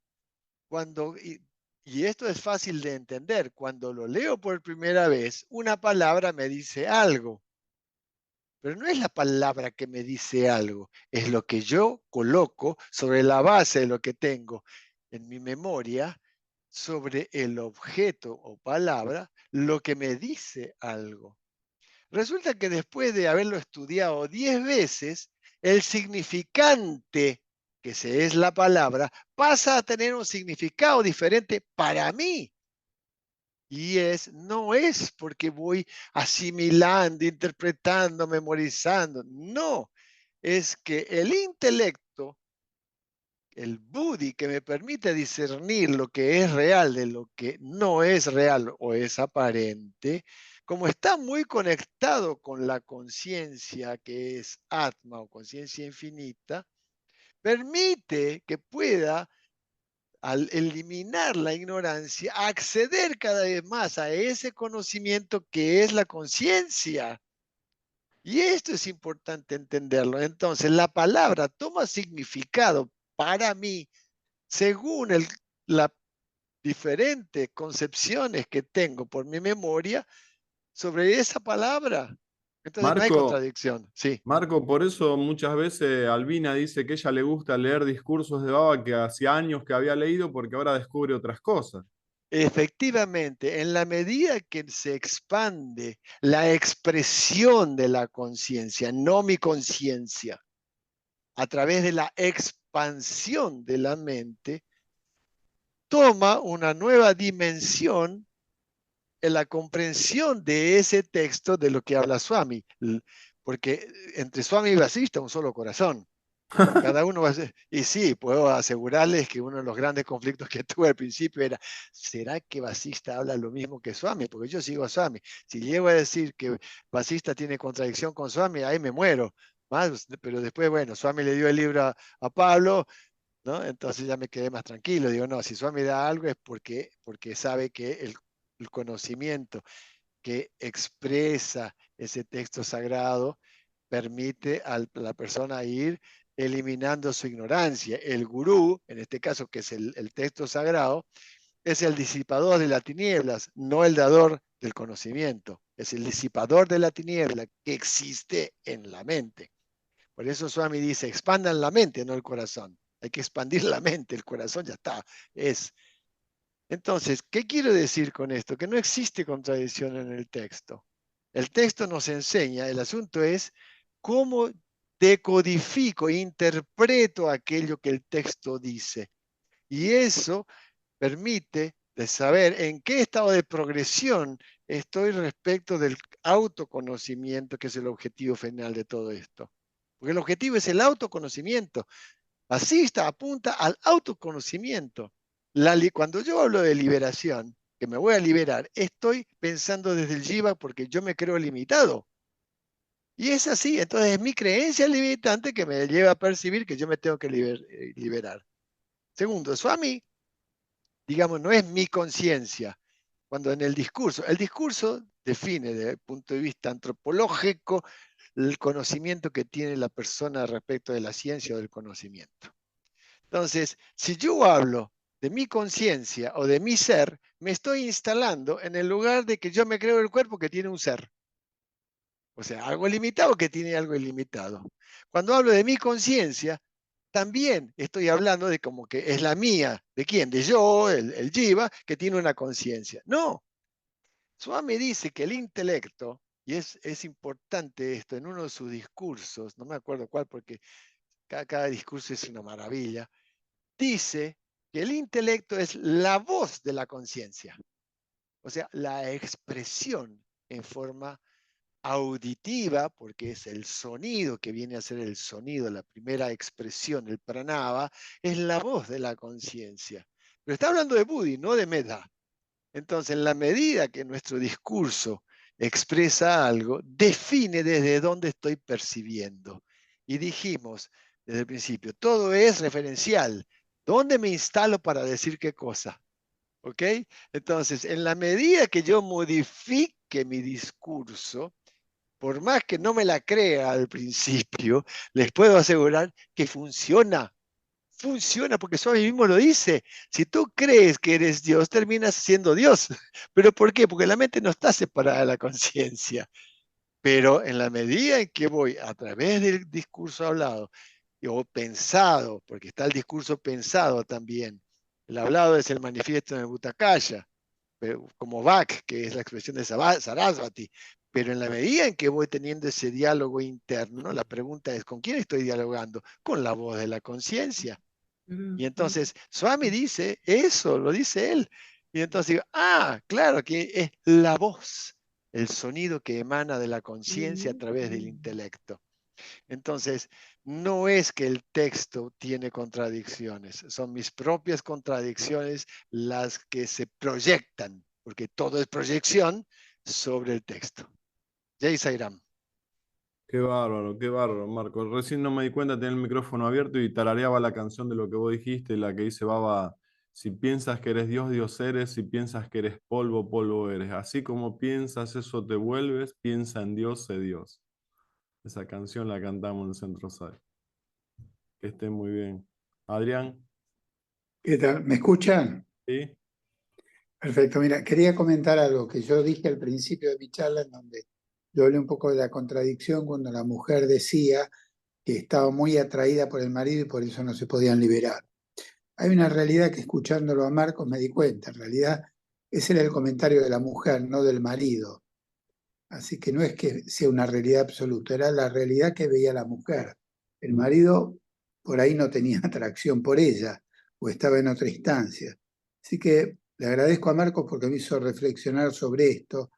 Y esto es fácil de entender. Cuando lo leo por primera vez, una palabra me dice algo. Pero no es la palabra que me dice algo, es lo que yo coloco sobre la base de lo que tengo en mi memoria, sobre el objeto o palabra, lo que me dice algo. Resulta que después de haberlo estudiado 10 veces, el significante, que se es la palabra, pasa a tener un significado diferente para mí. Y no es porque voy asimilando, interpretando, memorizando. No, es que el intelecto, el buddhi que me permite discernir lo que es real de lo que no es real o es aparente, como está muy conectado con la conciencia que es Atma o conciencia infinita, permite que pueda, al eliminar la ignorancia, acceder cada vez más a ese conocimiento que es la conciencia. Y esto es importante entenderlo. Entonces, la palabra toma significado para mí según las diferentes concepciones que tengo por mi memoria sobre esa palabra. Entonces, no hay Marco, contradicción. Sí. Marco, por eso muchas veces Albina dice que a ella le gusta leer discursos de Baba que hacía años que había leído porque ahora descubre otras cosas. Efectivamente, en la medida que se expande la expresión de la conciencia, no mi conciencia, a través de la expansión de la mente, toma una nueva dimensión en la comprensión de ese texto de lo que habla Swami. Porque entre Swami y Vasista un solo corazón. Cada uno va a ser, y sí, puedo asegurarles que uno de los grandes conflictos que tuve al principio era, ¿será que Vasista habla lo mismo que Swami? Porque yo sigo a Swami. Si llego a decir que Vasista tiene contradicción con Swami, ahí me muero. Pero después, bueno, Swami le dio el libro a Pablo, ¿no? Entonces ya me quedé más tranquilo. Digo, no, si Swami da algo es porque sabe que el conocimiento que expresa ese texto sagrado permite a la persona ir eliminando su ignorancia. El gurú, en este caso que es el texto sagrado, es el disipador de las tinieblas, no el dador del conocimiento. Es el disipador de la tiniebla que existe en la mente. Por eso Swami dice, expandan la mente, no el corazón. Hay que expandir la mente, el corazón ya está, es. Entonces, ¿qué quiero decir con esto? Que no existe contradicción en el texto. El texto nos enseña, el asunto es cómo decodifico, interpreto aquello que el texto dice. Y eso permite de saber en qué estado de progresión estoy respecto del autoconocimiento, que es el objetivo final de todo esto. Porque el objetivo es el autoconocimiento. Asista, apunta al autoconocimiento. Cuando yo hablo de liberación, que me voy a liberar, estoy pensando desde el jiva porque yo me creo limitado. Y es así, entonces es mi creencia limitante que me lleva a percibir que yo me tengo que liberar. Segundo, Swami, digamos, no es mi conciencia. Cuando en el discurso define desde el punto de vista antropológico el conocimiento que tiene la persona respecto de la ciencia o del conocimiento. Entonces, si yo hablo de mi conciencia o de mi ser, me estoy instalando en el lugar de que yo me creo el cuerpo que tiene un ser. O sea, algo limitado que tiene algo ilimitado. Cuando hablo de mi conciencia, también estoy hablando de como que es la mía. ¿De quién? De yo, el jiva, que tiene una conciencia. No. Swami dice que el intelecto, y es importante esto, en uno de sus discursos, no me acuerdo cuál porque cada discurso es una maravilla, dice que el intelecto es la voz de la conciencia, o sea, la expresión en forma auditiva, porque es el sonido que viene a ser el sonido, la primera expresión, el pranava, es la voz de la conciencia. Pero está hablando de buddhi, no de metta. Entonces, en la medida que nuestro discurso expresa algo, define desde dónde estoy percibiendo. Y dijimos desde el principio, todo es referencial. ¿Dónde me instalo para decir qué cosa? ¿Ok? Entonces, en la medida que yo modifique mi discurso, por más que no me la crea al principio, les puedo asegurar que funciona. Funciona porque Swami mismo lo dice. Si tú crees que eres Dios, terminas siendo Dios. ¿Pero por qué? Porque la mente no está separada de la conciencia. Pero en la medida en que voy a través del discurso hablado o pensado, porque está el discurso pensado también. El hablado es el manifiesto en el Bhutakaya, como Vak, que es la expresión de Sarasvati, Pero en la medida en que voy teniendo ese diálogo interno, la pregunta es, ¿con quién estoy dialogando? Con la voz de la conciencia. Y entonces, Swami dice eso, lo dice él. Y entonces digo, claro que es la voz, el sonido que emana de la conciencia a través del intelecto. Entonces, no es que el texto tiene contradicciones, son mis propias contradicciones las que se proyectan, porque todo es proyección sobre el texto. Jai Sairam. Qué bárbaro, Marco. Recién no me di cuenta, tenía el micrófono abierto y tarareaba la canción de lo que vos dijiste, la que dice Baba, si piensas que eres Dios, Dios eres, si piensas que eres polvo, polvo eres. Así como piensas, eso te vuelves, piensa en Dios, sé Dios. Esa canción la cantamos en el Centro SAI. Que esté muy bien. Adrián, ¿Qué tal? ¿Me escuchan? ¿sí? Perfecto. Mira, quería comentar algo que yo dije al principio de mi charla, en donde yo hablé un poco de la contradicción cuando la mujer decía que estaba muy atraída por el marido y por eso no se podían liberar. Hay una realidad que escuchándolo a Marcos me di cuenta. En realidad, ese era el comentario de la mujer, no del marido. Así que no es que sea una realidad absoluta, era la realidad que veía la mujer. El marido por ahí no tenía atracción por ella o estaba en otra instancia. Así que le agradezco a Marcos porque me hizo reflexionar sobre esto,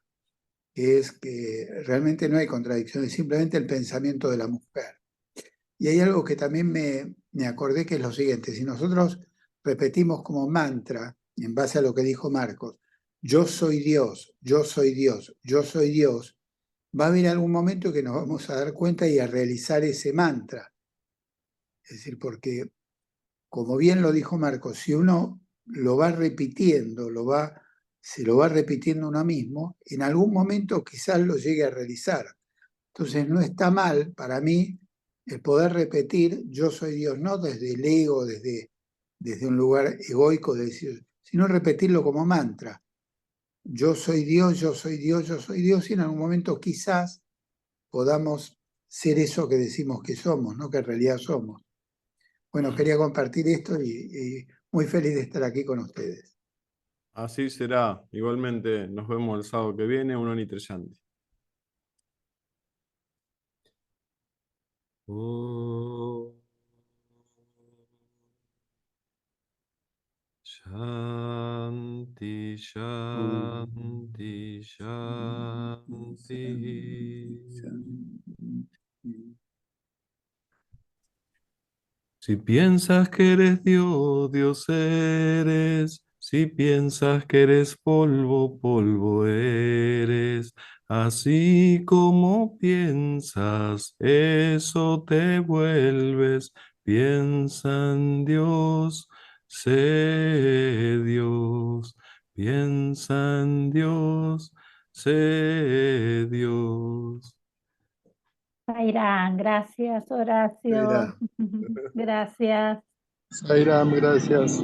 que es que realmente no hay contradicción, es simplemente el pensamiento de la mujer. Y hay algo que también me acordé, que es lo siguiente: si nosotros repetimos como mantra, en base a lo que dijo Marcos, yo soy Dios, yo soy Dios, yo soy Dios, va a haber algún momento que nos vamos a dar cuenta y a realizar ese mantra. Es decir, porque, como bien lo dijo Marcos, si uno lo va repitiendo, se lo va repitiendo uno mismo, en algún momento quizás lo llegue a realizar. Entonces no está mal para mí el poder repetir yo soy Dios, no desde el ego, desde un lugar egoico, de decir, sino repetirlo como mantra. Yo soy Dios, yo soy Dios, yo soy Dios, y en algún momento quizás podamos ser eso que decimos que somos, ¿no? Que en realidad somos. Bueno, quería compartir esto y muy feliz de estar aquí con ustedes. Así será. Igualmente nos vemos el sábado que viene, uno ni Trescianti. Oh. Shanti, Shanti, Shanti. Si piensas que eres Dios, Dios eres. Si piensas que eres polvo, polvo eres. Así como piensas, eso te vuelves. Piensa en Dios, sé Dios. Piensa en Dios, sé Dios. Sairam, gracias, Horacio. Era. Gracias. Sairam, gracias.